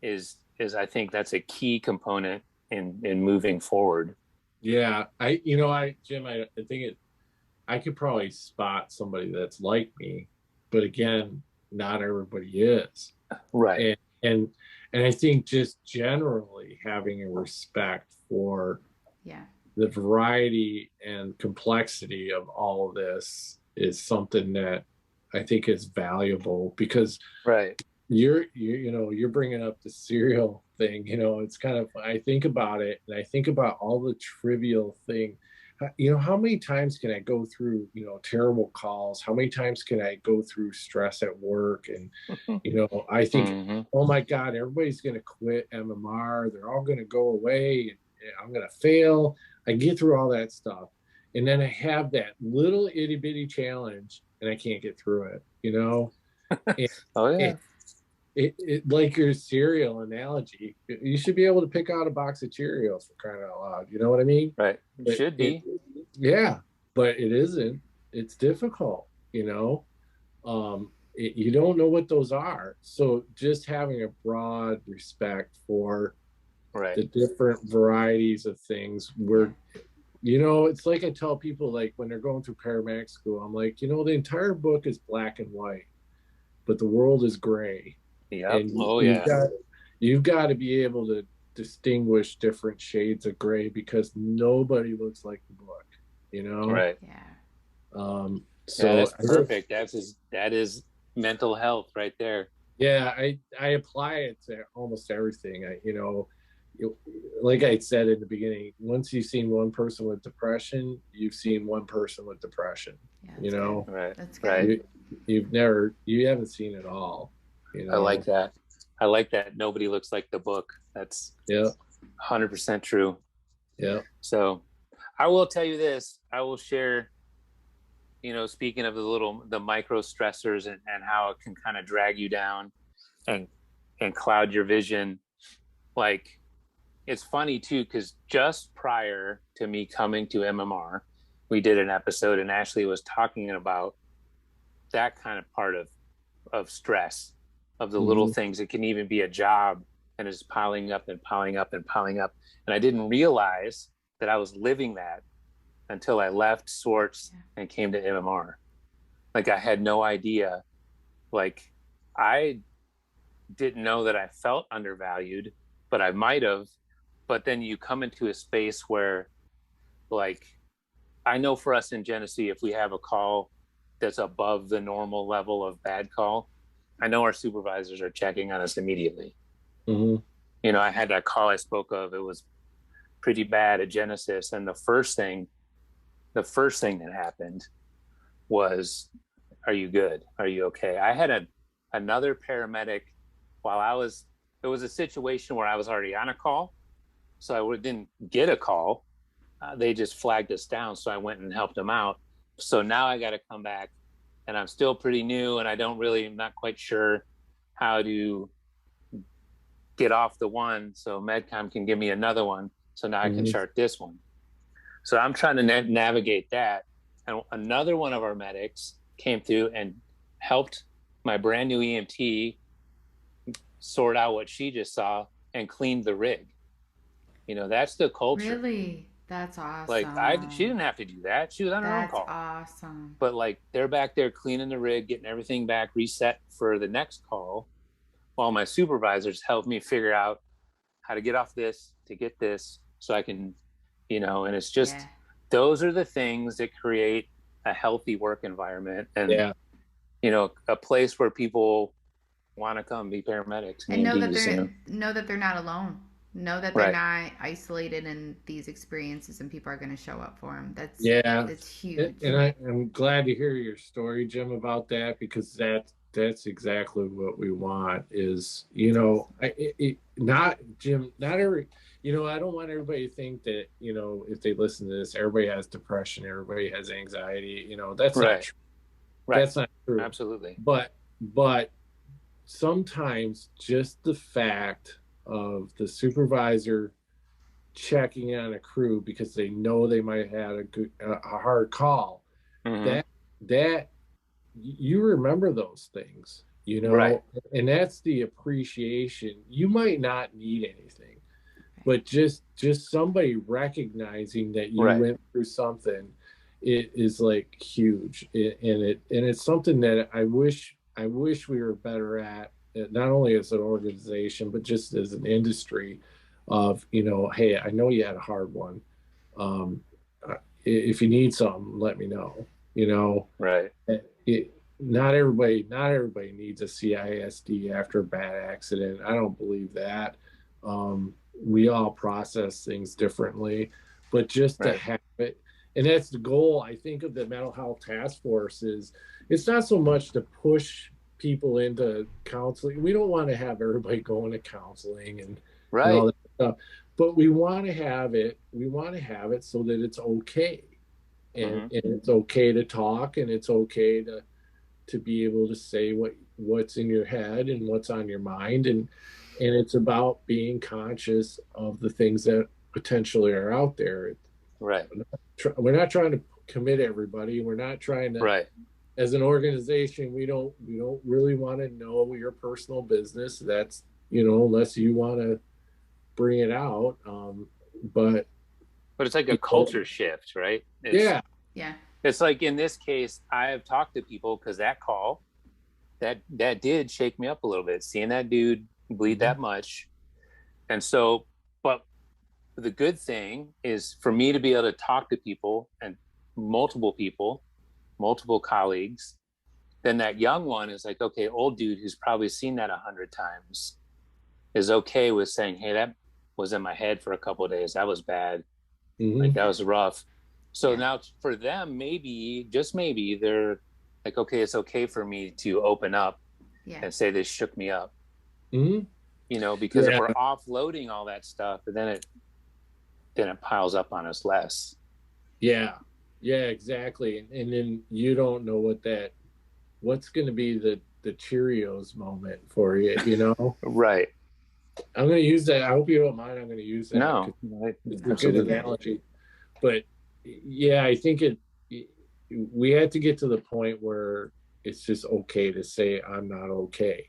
is I think that's a key component in moving forward. Yeah. Jim, I think I could probably spot somebody that's like me, but again, not everybody is. Right. And I think just generally having a respect for the variety and complexity of all of this, is something that I think is valuable, because right. You're bringing up the cereal thing. It's kind of, I think about it and I think about all the trivial thing. How many times can I go through, terrible calls? How many times can I go through stress at work? And, I think, oh my God, everybody's going to quit MMR. They're all going to go away. And I'm going to fail. I get through all that stuff. And then I have that little itty bitty challenge and I can't get through it, And, oh yeah. It like your cereal analogy, you should be able to pick out a box of Cheerios, for crying out loud. You know what I mean? Right. It should be. Yeah, but it isn't. It's difficult, you don't know what those are. So just having a broad respect for the different varieties of things where, it's like I tell people, like when they're going through paramedic school, I'm like, the entire book is black and white, but the world is gray. Yeah. You've got to be able to distinguish different shades of gray, because nobody looks like the book, Right. Yeah. So that's perfect. That is mental health right there. Yeah, I apply it to almost everything. Like I said in the beginning, once you've seen one person with depression, you've seen one person with depression. Yeah, right. That's good. You haven't seen it all. I like that. Nobody looks like the book. That's 100% true. Yeah. So I will tell you this, I will share, speaking of the micro stressors and how it can kind of drag you down and cloud your vision. Like, it's funny too, because just prior to me coming to MMR, we did an episode and Ashley was talking about that kind of part of stress, of the little things. It can even be a job and it's piling up and piling up and piling up. And I didn't realize that I was living that until I left Swartz and came to MMR. Like, I had no idea. Like, I didn't know that I felt undervalued, but I might have. But then you come into a space where, like, I know for us in Genesee, if we have a call that's above the normal level of bad call, I know our supervisors are checking on us immediately. I had that call I spoke of. It was pretty bad at Genesis. And the first thing that happened was, are you good? Are you okay? I had another paramedic it was a situation where I was already on a call. So I didn't get a call. They just flagged us down. So I went and helped them out. So now I got to come back, and I'm still pretty new, and I'm not quite sure how to get off the one so MedCom can give me another one. So now I can chart this one. So I'm trying to navigate that. And another one of our medics came through and helped my brand new EMT sort out what she just saw and cleaned the rig. That's the culture. Really? That's awesome. Like, she didn't have to do that. She was on her own call. That's awesome. But like, they're back there cleaning the rig, getting everything back reset for the next call, while my supervisors helped me figure out how to get off this to get this, so I can, and it's just, those are the things that create a healthy work environment and, a place where people want to come be paramedics. And know that they're not alone. Know that they're not isolated in these experiences, and people are going to show up for them. That's huge. And I'm glad to hear your story, Jim, about that, because that's exactly what we want. Is not every. I don't want everybody to think that if they listen to this, everybody has depression, everybody has anxiety. That's not true. Right. That's not true. Absolutely. But sometimes just the fact of the supervisor checking on a crew because they know they might have a hard call, that you remember those things, and that's the appreciation. You might not need anything, but just somebody recognizing that you went through something, it is like huge. And it's something that I wish we were better at, not only as an organization, but just as an industry of, hey, I know you had a hard one. If you need something, let me know. you know. Right. Not everybody needs a CISD after a bad accident. I don't believe that. We all process things differently, but just to have it, and that's the goal, I think, of the mental health task force. Is it's not so much to push people into counseling. We don't want to have everybody going to counseling and all that stuff, but we want to have it. We want to have it so that it's okay, and it's okay to talk, and it's okay to be able to say what's in your head and what's on your mind, and it's about being conscious of the things that potentially are out there. Right. We're not trying to commit everybody. We're not trying to, as an organization, we don't really want to know your personal business. That's, unless you want to bring it out. But it's like a culture shift, right? Yeah. It's like, in this case, I have talked to people, because that call, that did shake me up a little bit, seeing that dude bleed that much. And so, but the good thing is for me to be able to talk to people, and multiple colleagues, then that young one is like, okay, old dude who's probably seen that 100 times is okay with saying, hey, that was in my head for a couple of days. That was bad. Like, that was rough. So now for them, maybe, just maybe, they're like, okay, it's okay for me to open up and say this shook me up. Because if we're offloading all that stuff, then it piles up on us less. Yeah, exactly. And then you don't know what's going to be the Cheerios moment for you, Right. I'm going to use that. I hope you don't mind. I'm going to use that. No, it's a good analogy. But yeah, I think we had to get to the point where it's just okay to say I'm not okay.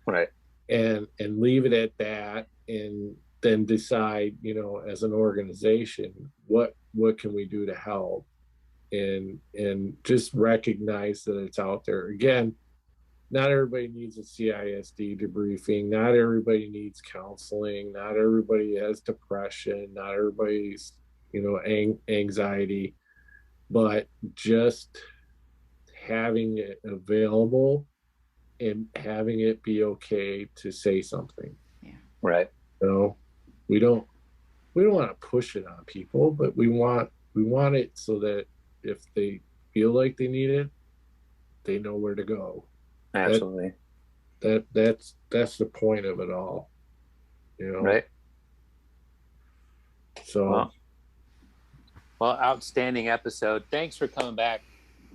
Right. And leave it at that, and then decide, as an organization, what can we do to help, and just recognize that it's out there. Again, not everybody needs a CISD debriefing. Not everybody needs counseling. Not everybody has depression. Not everybody's, anxiety, but just having it available and having it be okay to say something. Yeah. Right. We don't want to push it on people, but we want it so that if they feel like they need it, they know where to go. Absolutely. That's the point of it all. Right. So well, outstanding episode. Thanks for coming back.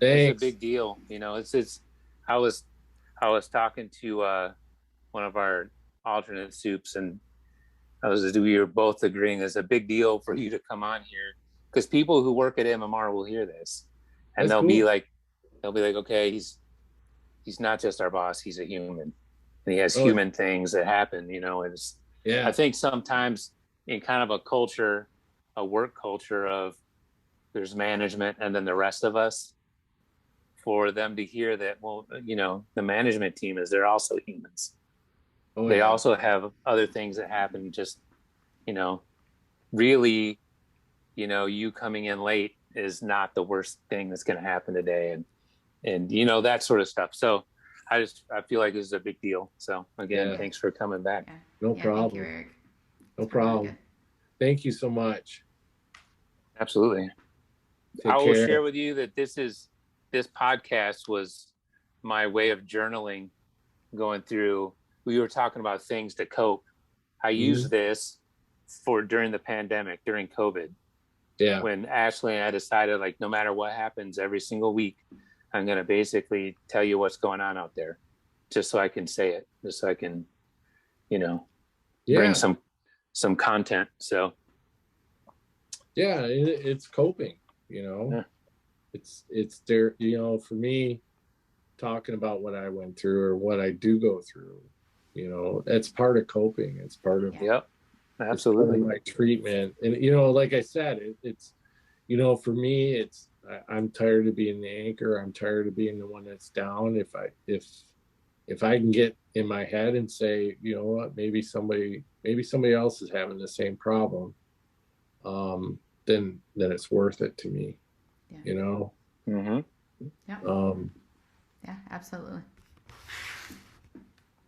Thanks. It's a big deal. It's I was talking to one of our alternate soups, and we were both agreeing it's a big deal for you to come on here, because people who work at MMR will hear this, and they'll be like, okay, he's not just our boss, he's a human, and he has human things that happen. I think sometimes in kind of a work culture of, there's management and then the rest of us, for them to hear that, the management team they're also humans. They also have other things that happen. Just, really, you coming in late is not the worst thing that's going to happen today. And that sort of stuff. So I feel like this is a big deal. So again, thanks for coming back. Yeah. No problem. Thank you, Eric. No problem. Really, thank you so much. Absolutely. I will share with you that this podcast was my way of journaling, going through. We were talking about things to cope. I used this during the pandemic, during COVID. Yeah. When Ashley and I decided, like, no matter what happens, every single week, I'm going to basically tell you what's going on out there, just so I can say it, just so I can, bring some content. So. Yeah, it's coping, Yeah. It's there, for me, talking about what I went through or what I do go through, that's part of coping. It's part of, absolutely, my treatment. And, like I said, it's, for me, I'm tired of being the anchor. I'm tired of being the one that's down. If I can get in my head and say, you know what, maybe somebody else is having the same problem, then it's worth it to me. Yeah. Yeah. Yeah, absolutely.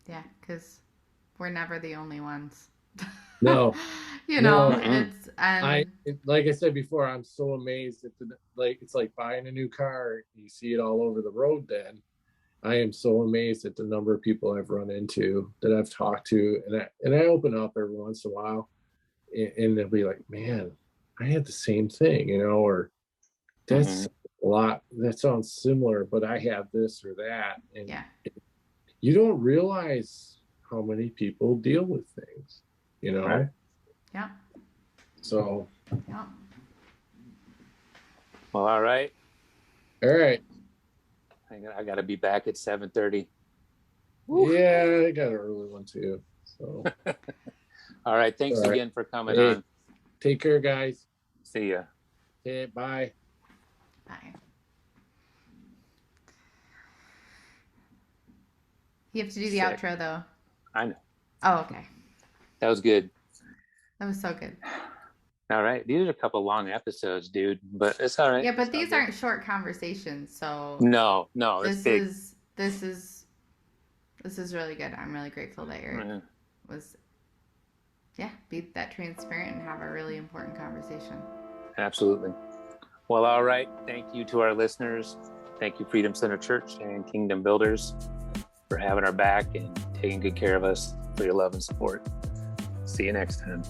Yeah, because we're never the only ones. No. You know, no. it's like I said before, I'm so amazed at it's like buying a new car. You see it all over the road. Then I am so amazed at the number of people I've run into, that I've talked to, and I open up every once in a while, and they'll be like, "Man, I had the same thing," or that's a lot. That sounds similar, but I have this or that, and you don't realize how many people deal with things, Right. Yeah. So. Yeah. Well, all right. All right. I got to be back at 7:30. Yeah, I got an early one too. So. All right. Thanks again for coming on. Take care, guys. See ya. Okay, bye. Bye. You have to do the outro, though. I know. Oh, okay. That was good. That was so good. All right. These are a couple long episodes, dude, but it's all right. Yeah, but these aren't short conversations, so. No, it's big. This is really good. I'm really grateful that Eric be that transparent and have a really important conversation. Absolutely. Well, all right. Thank you to our listeners. Thank you, Freedom Center Church and Kingdom Builders, for having our back and taking good care of us, for your love and support. See you next time.